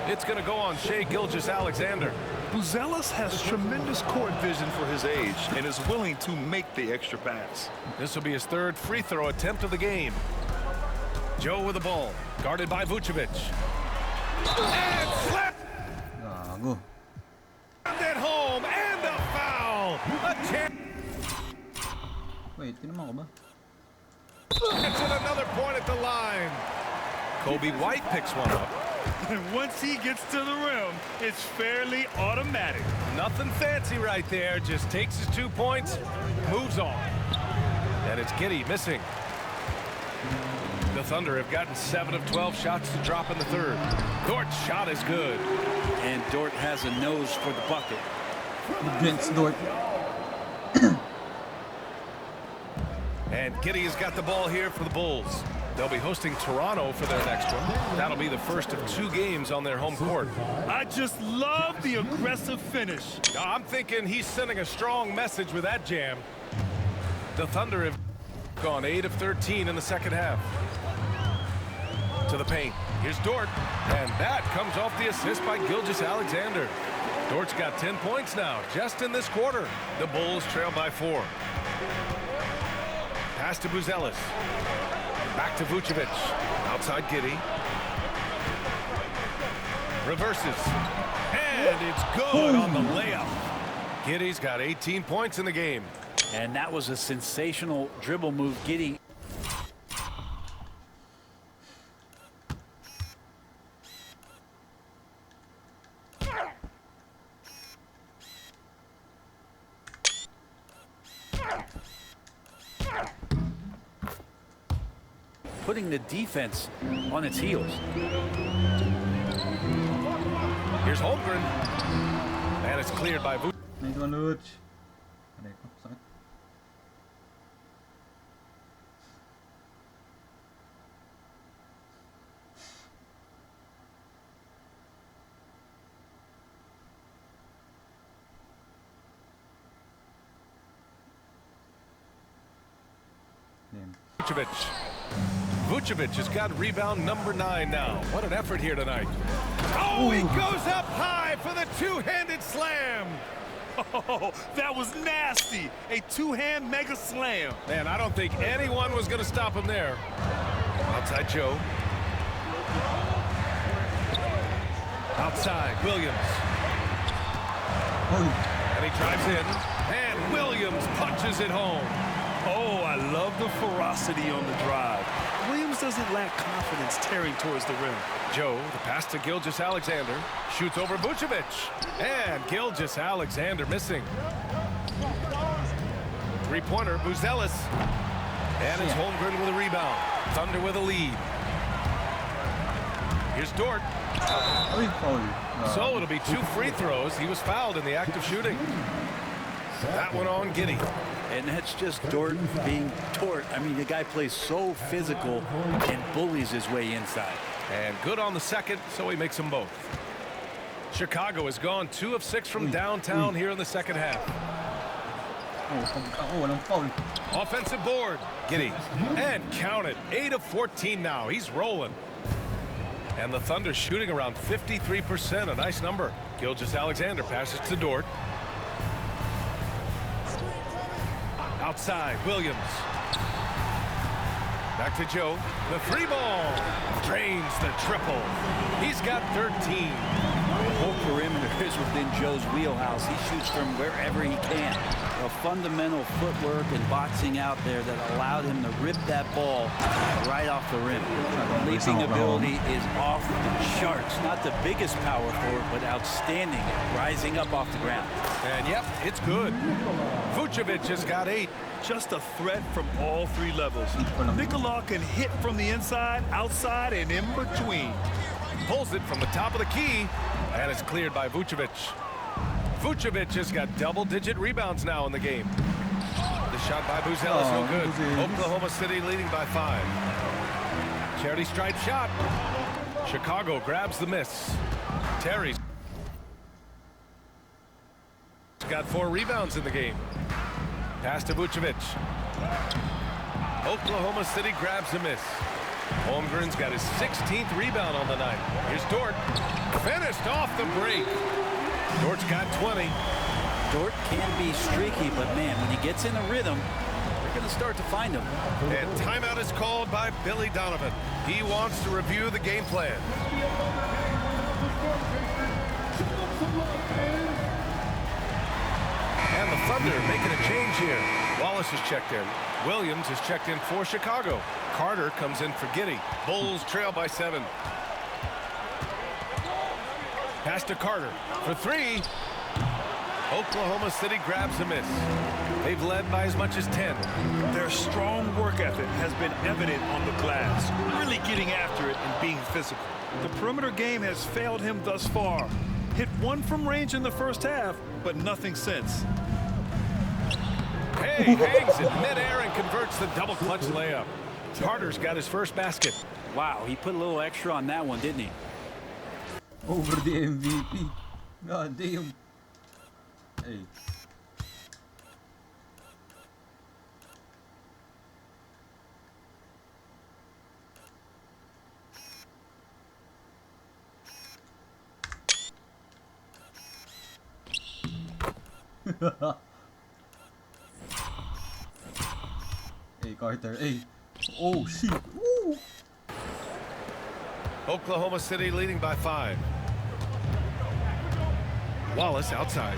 It's going to go on Shai Gilgeous-Alexander. Buzelis has tremendous court vision for his age and is willing to make the extra pass. This will be his 3rd free throw attempt of the game. Joe with the ball, guarded by Vucevic. And slap Gago. at home, and the foul. A chance. Wait, tinama ko ba? Gets it another point at the line. Kobe White picks one up. And once he gets to the rim, it's fairly automatic. Nothing fancy right there. Just takes his 2 points, moves on. And it's Giddy missing. The Thunder have gotten 7 of 12 shots to drop in the 3rd. Dort's shot is good. And Dort has a nose for the bucket. Against Dort. And Giddy has got the ball here for the Bulls. They'll be hosting Toronto for their next one. That'll be the first of 2 games on their home court. I just love the aggressive finish. I'm thinking he's sending a strong message with that jam. The Thunder have gone 8 of 13 in the second half. To the paint. Here's Dort. And that comes off the assist by Gilgeous-Alexander. Dort's got 10 points now, just in this quarter. The Bulls trail by 4. Pass to Buzelis. Back to Vucevic. Outside Giddy. Reverses. And it's good on the layup. Giddy's got 18 points in the game. And that was a sensational dribble move. Giddy. Putting the defense on its heels. Here's Holmgren. And it's cleared by Vucevic. Nice one, Luch. Aray ko, sakit. Vucevic. Vucevic has got rebound number 9 now. What an effort here tonight. Oh, he goes up high for the two-handed slam. Oh, that was nasty. A two-hand mega slam. Man, I don't think anyone was going to stop him there. Outside Joe. Outside Williams. And he drives in. And Williams punches it home. Oh, I love the ferocity on the drive. Williams doesn't lack confidence tearing towards the rim. Joe, the pass to Gilgeous-Alexander. Shoots over Vucevic. And Gilgeous-Alexander missing. Three-pointer, Buzelis. And it's Holmgren with a rebound. Thunder with a lead. Here's Dort. So it'll be 2 free throws. He was fouled in the act of shooting. That one on Giddy. And that's just Dort being Dort. I mean, the guy plays so physical and bullies his way inside. And good on the second, so he makes them both. Chicago has gone 2 of 6 from downtown here in the second half. Walang foul. Offensive board. Giddy. And count it. 8 of 14 now. He's rolling. And the Thunder shooting around 53%. A nice number. Gilgeous-Alexander passes to Dort. Outside, Williams. Back to Joe. The 3 ball. Drains the triple. He's got 13. The whole perimeter is within Joe's wheelhouse. He shoots from wherever he can. A fundamental footwork and boxing out there that allowed him to rip that ball right off the rim. Leaping ability is off the charts. Not the biggest power forward, but outstanding at rising up off the ground. And yep, it's good. Vucevic has got 8. Just a threat from all 3 levels. Nikola can hit from the inside, outside, and in between. Pulls it from the top of the key, and it's cleared by Vucevic. Vucevic has got double-digit rebounds now in the game. The shot by Buzelis, no good. Oklahoma City leading by 5. Charity stripe shot. Chicago grabs the miss. Terry's got 4 rebounds in the game. Pass to Vucevic. Oklahoma City grabs a miss. Holmgren's got his 16th rebound on the night. Here's Dort. Finished off the break. Dort's got 20. Dort can be streaky, but man, when he gets in a rhythm, they're going to start to find him. And timeout is called by Billy Donovan. He wants to review the game plan. And the Thunder making a change here. Wallace has checked in. Williams has checked in for Chicago. Carter comes in for Giddey. Bulls trail by 7. Pass to Carter for 3. Oklahoma City grabs a miss. They've led by as much as 10. Their strong work ethic has been evident on the glass, really getting after it and being physical. The perimeter game has failed him thus far. Hit 1 from range in the first half, but nothing since. Hey, hangs in midair and converts the double clutch layup. Carter's got his first basket. Wow, he put a little extra on that one, didn't he? Over the MVP. God damn. Hey. Hey, Carter. Hey. Oh, shit. Woo. Oklahoma City leading by 5. Wallace outside.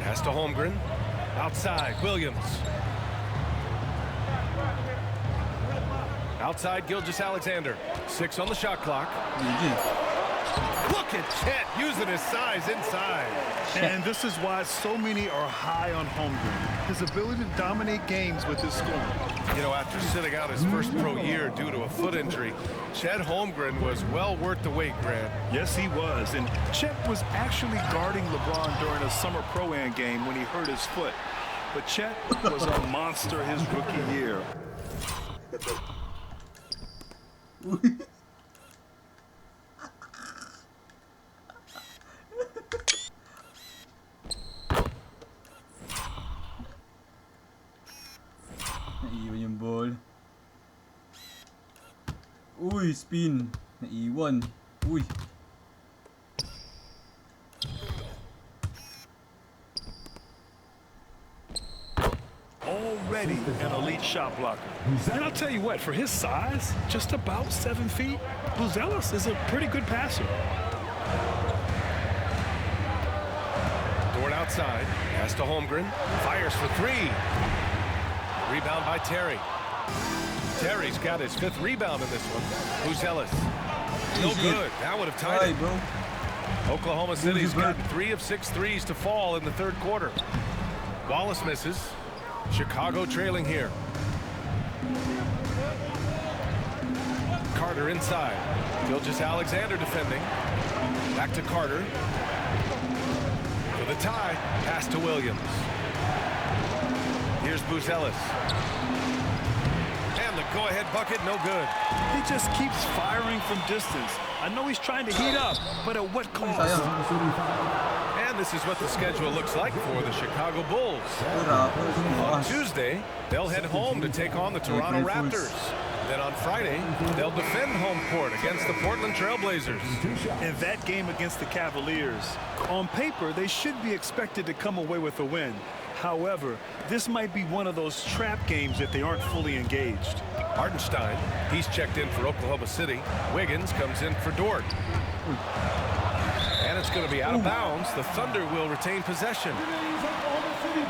Pass to Holmgren. Outside, Williams. Outside, Gilgeous-Alexander. 6 on the shot clock. Look at Chet using his size inside. And this is why so many are high on Holmgren. His ability to dominate games with his scoring. You know, after sitting out his first pro year due to a foot injury, Chet Holmgren was well worth the wait, Grant. Yes, he was. And Chet was actually guarding LeBron during a summer pro-am game when he hurt his foot. But Chet was a monster his rookie year. Naiwan yung ball. Uy, spin. Naiwan. Uy. Already an elite shot blocker. And I'll tell you what, for his size, just about 7 feet, Buzelis is a pretty good passer. Dort outside. Pass to Holmgren. Fires for 3. Rebound by Terry. Terry's got his 5th rebound in this one. Buzelis. No good. That would have tied it. Bro. Oklahoma City's gotten 3 of 6 threes to fall in the 3rd quarter. Wallace misses. Chicago trailing here. Carter inside. Gilgeous-Alexander defending. Back to Carter. For the tie. Pass to Williams. Here's Buzelis. And the go-ahead bucket, no good. He just keeps firing from distance. I know he's trying to heat up, but at what cost? And this is what the schedule looks like for the Chicago Bulls. On Tuesday, they'll head home to take on the Toronto Raptors. Then on Friday, they'll defend home court against the Portland Trailblazers. In that game against the Cavaliers, on paper, they should be expected to come away with a win. However, this might be one of those trap games if they aren't fully engaged. Hartenstein, he's checked in for Oklahoma City. Wiggins comes in for Dort. And it's going to be out of bounds. The Thunder will retain possession.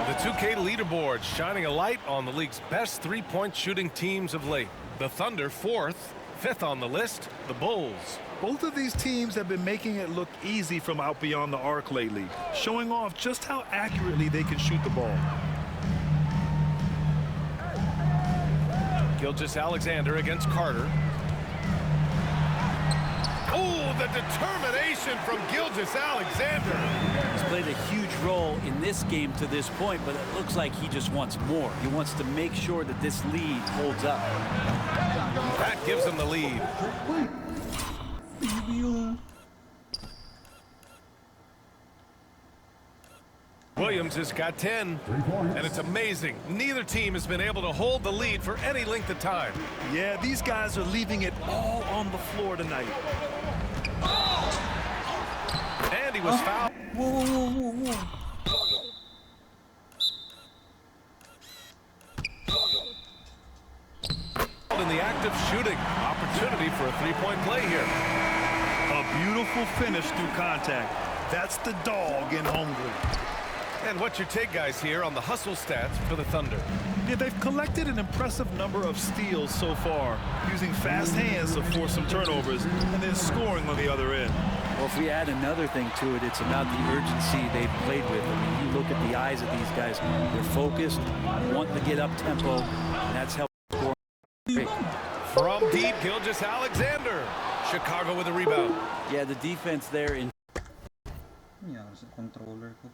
The 2K leaderboard shining a light on the league's best three-point shooting teams of late. The Thunder 4th, 5th on the list, the Bulls. Both of these teams have been making it look easy from out beyond the arc lately, showing off just how accurately they can shoot the ball. Gilgeous-Alexander against Carter. Oh, the determination from Gilgeous-Alexander. He's played a huge role in this game to this point, but it looks like he just wants more. He wants to make sure that this lead holds up. That gives him the lead. Williams has got 10, and it's amazing. Neither team has been able to hold the lead for any length of time. Yeah, these guys are leaving it all on the floor tonight. And he was fouled. In the act of shooting, opportunity for a three-point play here. A beautiful finish through contact. That's the dog in home grid. And what's your take, guys, here on the hustle stats for the Thunder? Yeah, they've collected an impressive number of steals so far, using fast hands to force some turnovers and then scoring on the other end. Well, if we add another thing to it, it's about the urgency they've played with. I mean, you look at the eyes of these guys. They're focused, wanting to get up tempo, and that's helped score. From deep, Gilgeous-Alexander. Chicago with a rebound. Yeah, the defense there in controller ko.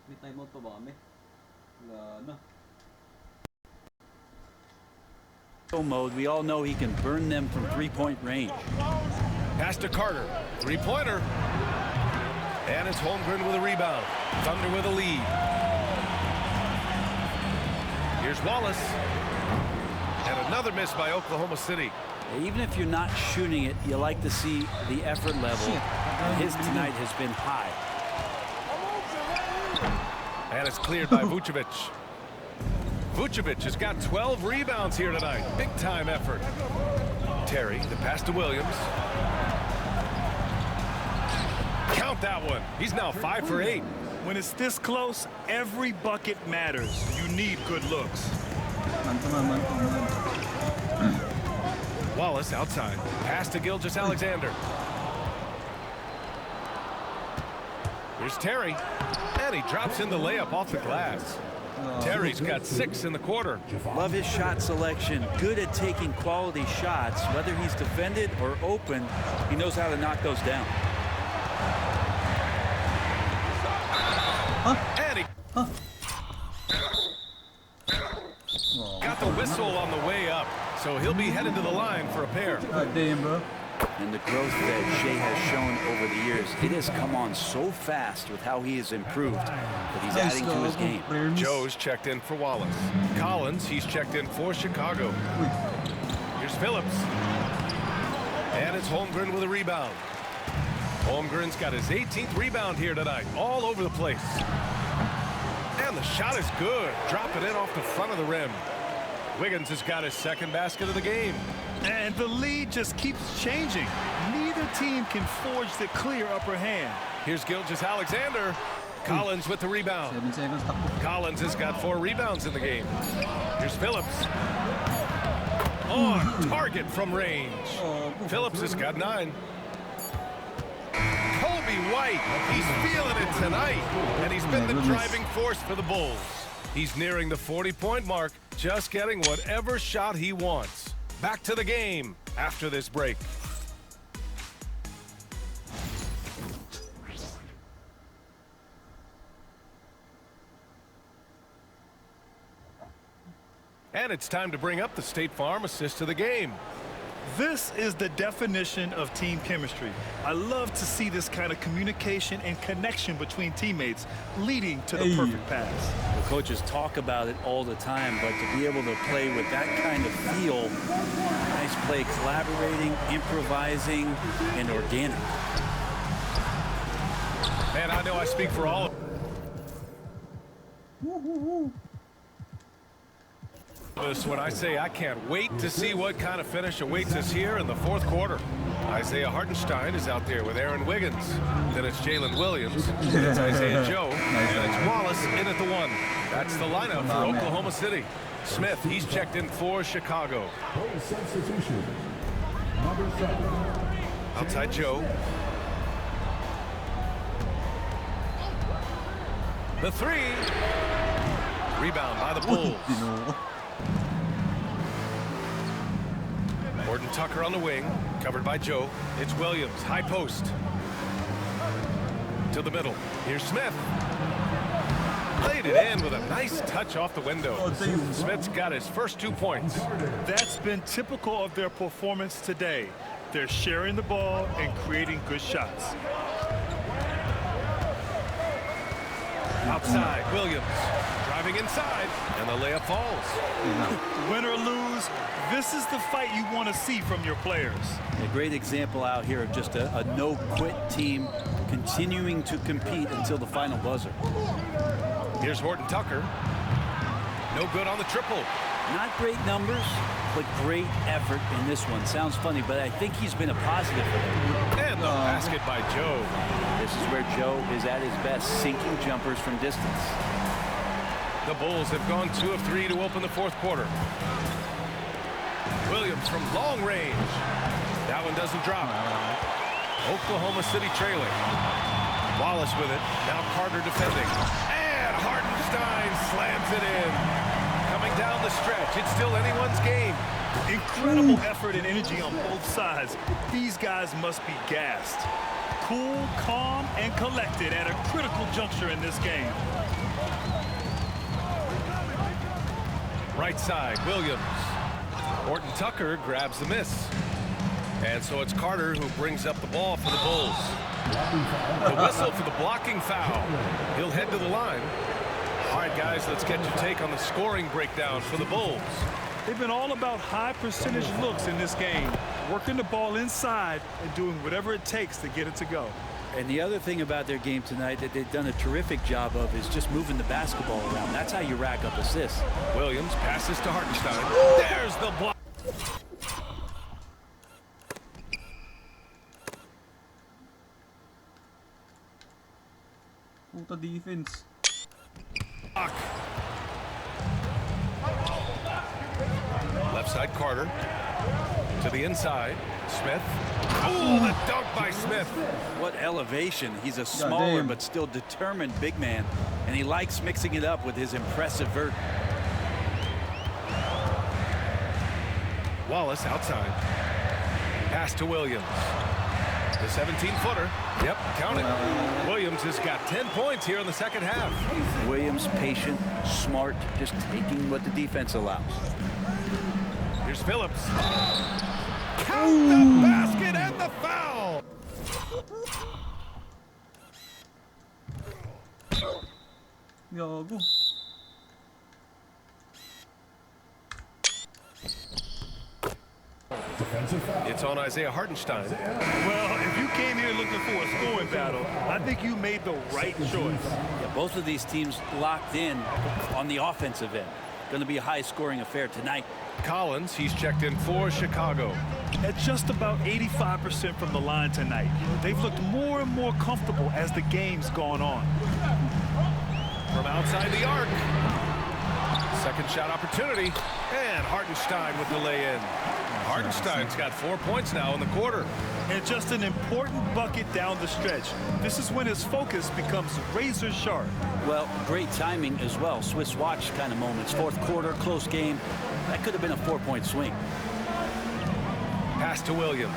May timeout pa ba kami? Wala na. mode. We all know he can burn them from three-point range. Pass to Carter. Three-pointer. And it's Holmgren with a rebound. Thunder with a lead. Here's Wallace. And another miss by Oklahoma City. Even if you're not shooting it, you like to see the effort level. His tonight has been high. And it's cleared by Vucevic. Vucevic has got 12 rebounds here tonight. Big time effort. Terry, the pass to Williams. Count that one. He's now 5 for 8. When it's this close, every bucket matters. You need good looks. Wallace outside. Pass to Gilgeous-Alexander. Here's Terry. And he drops in the layup off the glass. Terry's got 6 in the quarter. Love his shot selection. Good at taking quality shots. Whether he's defended or open, he knows how to knock those down. And he got the whistle on the way up. So he'll be headed to the line for a pair. God damn, bro. And the growth that Shea has shown over the years, it has come on so fast with how he has improved that he's adding to his game. Joe's checked in for Wallace. Collins, he's checked in for Chicago. Here's Phillips. And it's Holmgren with a rebound. Holmgren's got his 18th rebound here tonight, all over the place. And the shot is good. Drop it in off the front of the rim. Wiggins has got his second basket of the game. And the lead just keeps changing. Neither team can forge the clear upper hand. Here's Gilgeous-Alexander. Collins with the rebound. 7 seconds takbo. Collins has got 4 rebounds in the game. Here's Phillips. On target from range. Phillips has got 9. Kobe White, he's feeling it tonight. And he's been the driving force for the Bulls. He's nearing the 40-point mark, just getting whatever shot he wants. Back to the game after this break. And it's time to bring up the State Farm assist of the game. This is the definition of team chemistry. I love to see this kind of communication and connection between teammates leading to the perfect pass. The coaches talk about it all the time, but to be able to play with that kind of feel, nice play, collaborating, improvising, and organic. Man, I know I speak for all of us when I say I can't wait to see what kind of finish awaits us here in the fourth quarter. Isaiah Hartenstein is out there with Aaron Wiggins. Then it's Jalen Williams. Then it's Isaiah Joe. And it's Wallace in at the 1. That's the lineup for Oklahoma City. Smith, he's checked in for Chicago. Substitution. Number 7. Outside Joe. The 3. Rebound by the Bulls. Horton Tucker on the wing, covered by Joe. It's Williams, high post. To the middle. Here's Smith. Laid it in with a nice touch off the window. Smith's got his first 2 points. That's been typical of their performance today. They're sharing the ball and creating good shots. Outside, Williams. Driving inside, and the layup falls. Win or lose, this is the fight you want to see from your players. A great example out here of just a no-quit team continuing to compete until the final buzzer. Here's Horton Tucker. No good on the triple. Not great numbers, but great effort in this one. Sounds funny, but I think he's been a positive for them. And the basket by Joe. This is where Joe is at his best, sinking jumpers from distance. The Bulls have gone 2 of 3 to open the fourth quarter. Williams from long range. That one doesn't drop. Oklahoma City trailing. Wallace with it. Now Carter defending. And Hartenstein slams it in. Coming down the stretch. It's still anyone's game. Incredible effort and energy on both sides. These guys must be gassed. Cool, calm, and collected at a critical juncture in this game. Right side, Williams. Horton Tucker grabs the miss. And so it's Carter who brings up the ball for the Bulls. The whistle for the blocking foul. He'll head to the line. All right, guys, let's get your take on the scoring breakdown for the Bulls. They've been all about high percentage looks in this game, working the ball inside and doing whatever it takes to get it to go. And the other thing about their game tonight that they've done a terrific job of is just moving the basketball around. That's how you rack up assists. Williams passes to Hartenstein. There's the block. Puta defense. Left side, Carter. To the inside, Smith. Oh, the dunk by Smith. What elevation. He's a smaller but still determined big man, and he likes mixing it up with his impressive vert. Wallace outside. Pass to Williams. The 17-footer. Yep, count it. Williams has got 10 points here in the second half. Williams patient, smart, just taking what the defense allows. Here's Phillips. Count the basket and the foul. Gago. It's on Isaiah Hartenstein. Well, if you came here looking for a scoring battle, I think you made the right choice. Yeah, both of these teams locked in on the offensive end. Going to be a high-scoring affair tonight. Collins, he's checked in for Chicago. At just about 85% from the line tonight. They've looked more and more comfortable as the game's gone on. From outside the arc. Second shot opportunity. And Hartenstein with the lay-in. Hartenstein's got 4 points now in the quarter. And just an important bucket down the stretch. This is when his focus becomes razor sharp. Well, great timing as well. Swiss watch kind of moments. Fourth quarter, close game. That could have been a 4-point swing. Pass to Williams.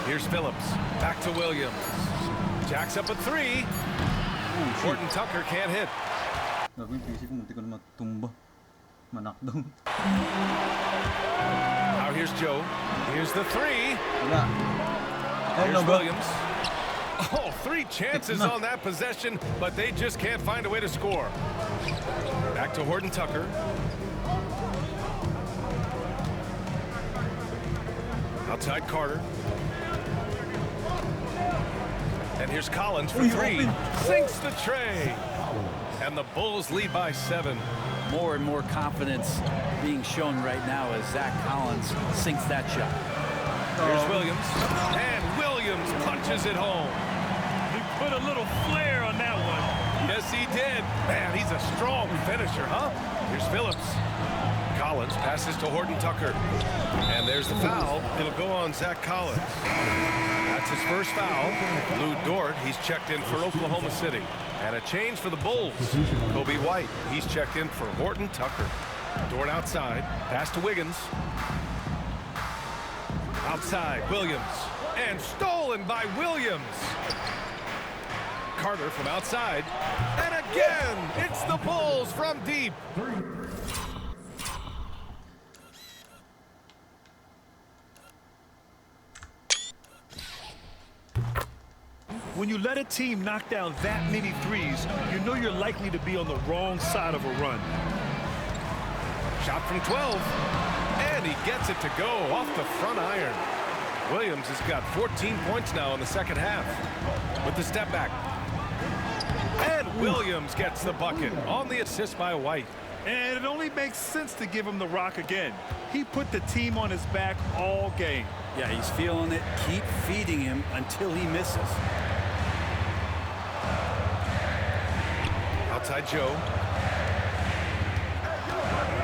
Here's Phillips. Back to Williams. Jacks up a 3. Horton Tucker can't hit. Gagawin, PC ko, munti ko na matumba. Manakdong. Now here's Joe. Here's the three. Wala. Here's no go. Williams. Oh, 3 chances on that possession, but they just can't find a way to score. Back to Horton Tucker. Outside Carter. And here's Collins for 3. Sinks the tray. And the Bulls lead by 7. More and more confidence being shown right now as Zach Collins sinks that shot. Here's Williams. And Williams punches it home. He put a little flair on that one. Yes, he did. Man, he's a strong finisher, huh? Here's Phillips. Collins passes to Horton Tucker. And there's the foul. It'll go on Zach Collins. That's his first foul. Lou Dort, he's checked in for Oklahoma City. And a change for the Bulls. Kobe White, he's checked in for Horton Tucker. Dort outside. Pass to Wiggins. Outside, Williams. And stolen by Williams. Carter from outside. And again, it's the Bulls from deep. When you let a team knock down that many threes, you know you're likely to be on the wrong side of a run. Shot from 12. And he gets it to go off the front iron. Williams has got 14 points now in the second half. With the step back. And Williams gets the bucket on the assist by White. And it only makes sense to give him the rock again. He put the team on his back all game. Yeah, he's feeling it. Keep feeding him until he misses. Outside Joe.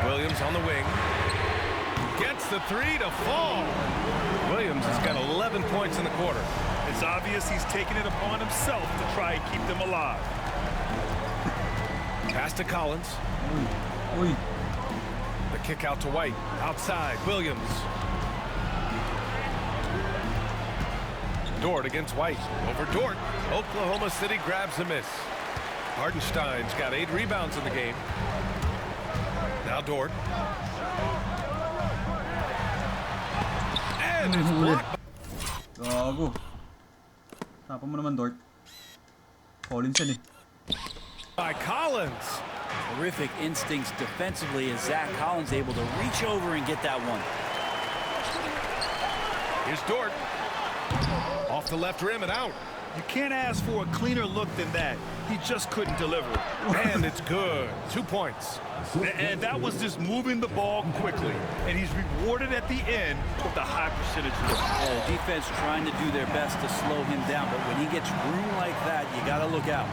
Williams on the wing. Gets the 3 to fall. Williams has got 11 points in the quarter. It's obvious he's taking it upon himself to try and keep them alive. Pass to Collins. Uy. The kick out to White. Outside, Williams. Dort against White. Over Dort. Oklahoma City grabs a miss. Hardenstein's got 8 rebounds in the game. Now Dort. And it's blocked. Gago. Tapa mo naman, Dort. Collins yan eh. By Collins. Terrific instincts defensively as Zach Collins able to reach over and get that one. Here's Dort. Off the left rim and out. You can't ask for a cleaner look than that. He just couldn't deliver. And it's good. 2 points. And that was just moving the ball quickly. And he's rewarded at the end with a high percentage look. The defense trying to do their best to slow him down, but when he gets room like that, you got to look out.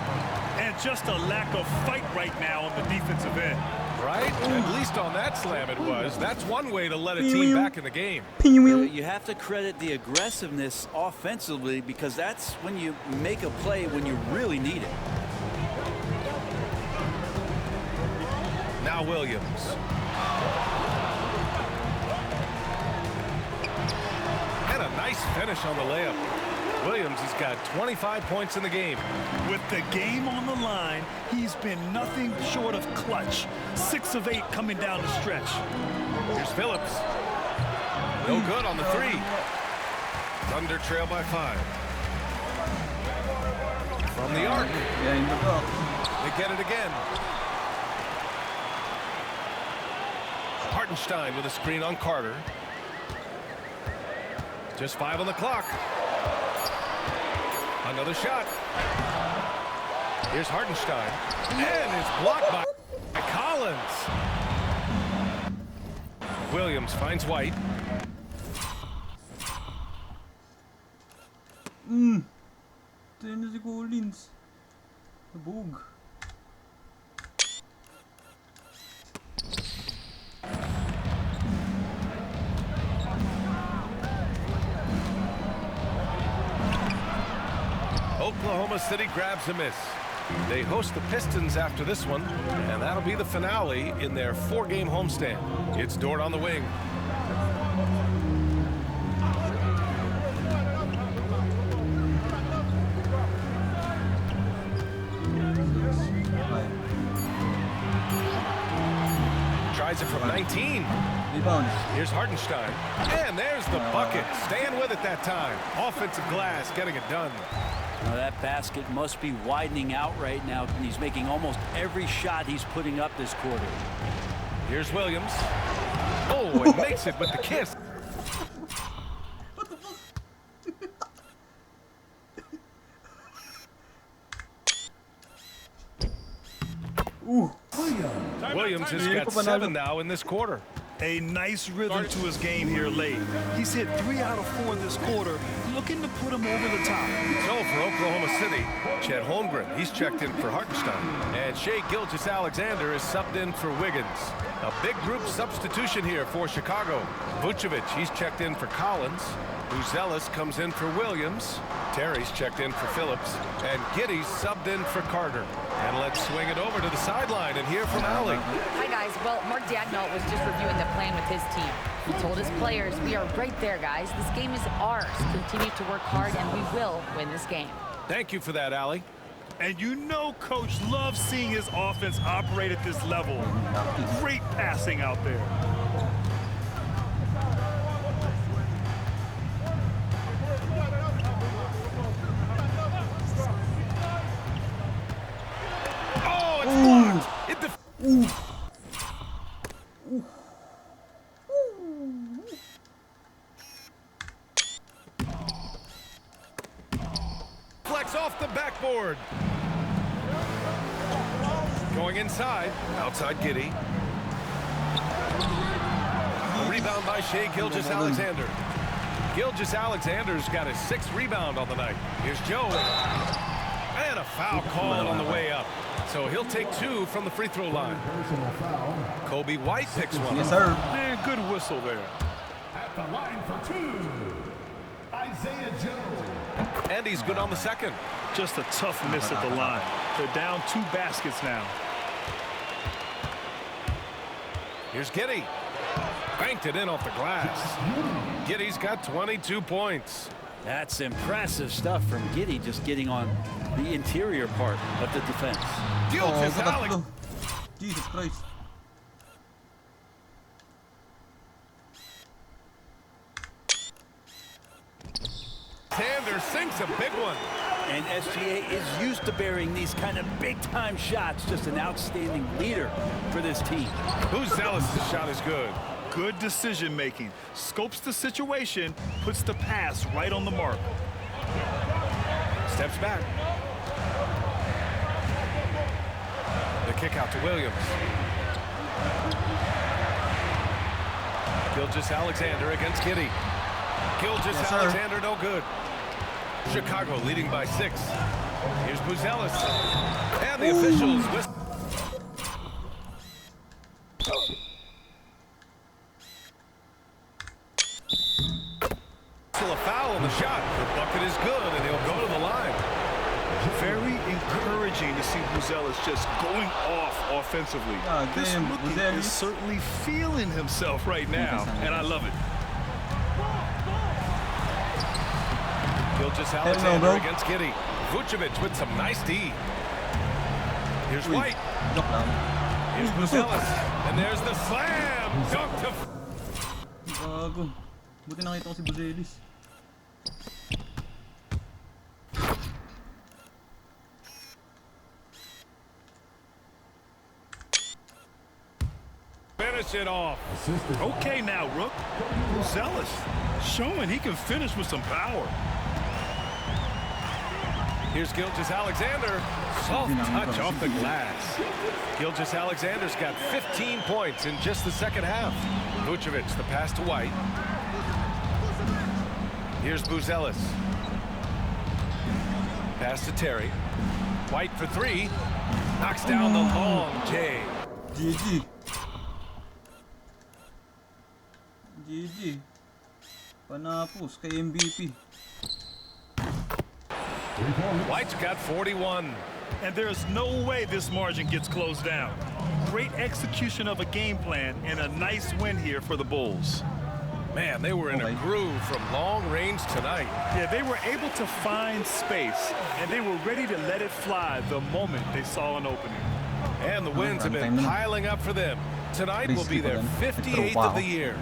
And just a lack of fight right now on the defensive end. Right? At least on that slam it was. That's one way to let a team back in the game. You have to credit the aggressiveness offensively because that's when you make a play when you really need it. Now Williams. And a nice finish on the layup. Williams has got 25 points in the game. With the game on the line, he's been nothing short of clutch. 6 of 8 coming down the stretch. Here's Phillips. No good on the 3. Thunder trail by 5. From the arc. They get it again. Hartenstein with a screen on Carter. Just 5 on the clock. Another shot. Here's Hartenstein. And it's blocked by Collins. Williams finds White. Ito si Collins. Nabog. Oklahoma City grabs a miss. They host the Pistons after this one, and that'll be the finale in their 4-game homestand. It's Dort on the wing. ties it from 19. Rebound. Here's Hartenstein. And there's the bucket. Staying with it that time. Offensive glass, getting it done. Now that basket must be widening out right now. He's making almost every shot he's putting up this quarter. Here's Williams. Oh, it makes it with the kiss. Williams has got 7 now in this quarter. A nice rhythm to his game here late. He's hit 3 out of 4 this quarter, looking to put him over the top. So for Oklahoma City, Chet Holmgren, he's checked in for Hartenstein. And Shai Gilgeous-Alexander is subbed in for Wiggins. A big group substitution here for Chicago. Vucevic, he's checked in for Collins. Buzelis comes in for Williams. Terry's checked in for Phillips. And Giddey's subbed in for Carter. And let's swing it over to the sideline and hear from Allie. Hi, guys. Well, Mark Daigneault was just reviewing the plan with his team. He told his players, we are right there, guys. This game is ours. Continue to work hard, and we will win this game. Thank you for that, Allie. And you know Coach loves seeing his offense operate at this level. Great passing out there. Oh, it's blocked. Flex off the backboard. Going inside. Outside Giddey. A rebound by Shai Gilgeous-Alexander. Gilgeous-Alexander's got his 6th rebound on the night. Here's Joe. And a foul call on the way up. So he'll take 2 from the free throw line. Kobe White picks one. Yes, sir. Man, good whistle there. At the line for 2, Isaiah Joe. And he's good on the 2nd. Just a tough miss at the line. They're down 2 baskets now. Here's Giddey. Banked it in off the glass. Giddey's got 22 points. That's impressive stuff from Giddey, just getting on the interior part of the defense. Gilgeous-Alexander. Jesus Christ. Sander sinks a big one. And SGA is used to bearing these kind of big-time shots. Just an outstanding leader for this team. Buzelis' shot is good. Good decision-making. Scopes the situation, puts the pass right on the mark. Steps back. The kick out to Williams. Gilgeous-Alexander against Giddey. Gilgeous-Alexander no good. Chicago leading by 6. Here's Buzelis. And the officials whistle. A foul on the shot. The bucket is good, and he'll go to the line. Very encouraging to see Buzelis just going off offensively. This rookie is certainly feeling himself right now, and I love it. Gilgeous-Alexander against Giddey. Vucevic with some nice D. Here's White. Here's Buzelis. And there's the slam. Dunk to... Bago. Buti nakita ko si Buzelis. Finish it off. Okay now, Rook. Buzelis showing he can finish with some power. Here's Gilgeous-Alexander. Soft touch off the glass. Gilgeous-Alexander's got 15 points in just the 2nd half. Vucevic, the pass to White. Here's Buzelis. Pass to Terry. White for 3. Knocks down the long J. GG. GG. Panapos kay MVP. White's got 41. And there's no way this margin gets closed down. Great execution of a game plan and a nice win here for the Bulls. Man, they were in a groove from long range tonight. Yeah, they were able to find space, and they were ready to let it fly the moment they saw an opening. And the wins have been piling up for them. Tonight will be their 58th of the year.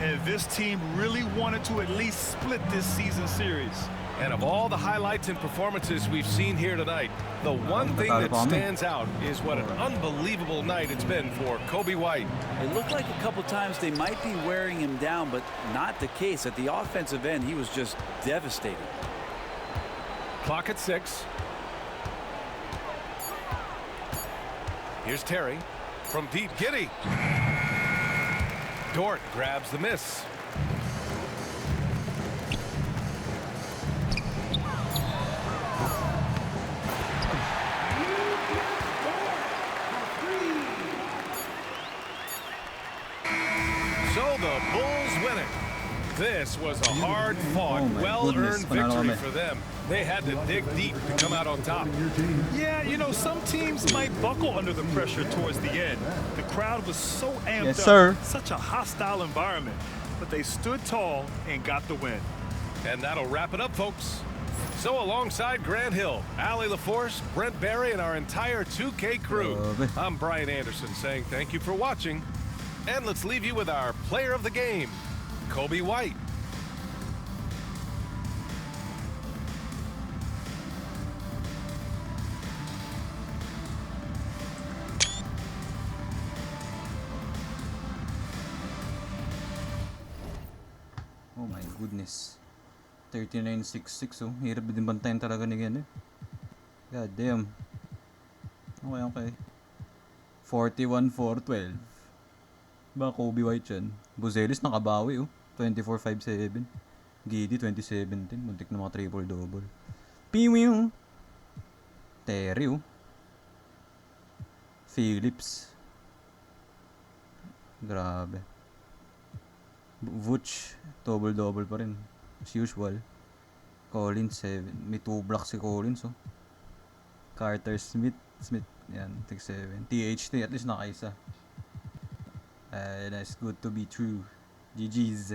And this team really wanted to at least split this season series. And of all the highlights and performances we've seen here tonight, the one thing that stands out is what an unbelievable night it's been for Coby White. It looked like a couple times they might be wearing him down, but not the case. At the offensive end, he was just devastating. Clock at 6. Here's Terry from deep. Giddy. Dort grabs the miss. So the Bulls win it. This was a hard-fought, well-earned victory for them. They had to dig deep to come out on top. Yeah, you know, some teams might buckle under the pressure towards the end. The crowd was so amped up, such a hostile environment, but they stood tall and got the win. And that'll wrap it up, folks. So alongside Grant Hill, Allie LaForce, Brent Barry, and our entire 2K crew, I'm Brian Anderson saying thank you for watching. And let's leave you with our player of the game, Coby White. Oh my goodness. 39.66 oh. Hirap din bantayan talaga ni Gen eh. God damn. Okay. 41-4-12. Ba Coby White yan. Buzelis nakabawi oh. 24-5-7. Giddy 20-17. Muntik na mga triple-double. Piwiw. Terry oh. Phillips. Grabe. Vooch, double-double pa rin. As usual. Collins, 7. May 2 blocks si Collins, oh. Carter Smith. Yan, 6-7. THT, at least nakaisa. That's good to be true. GG's.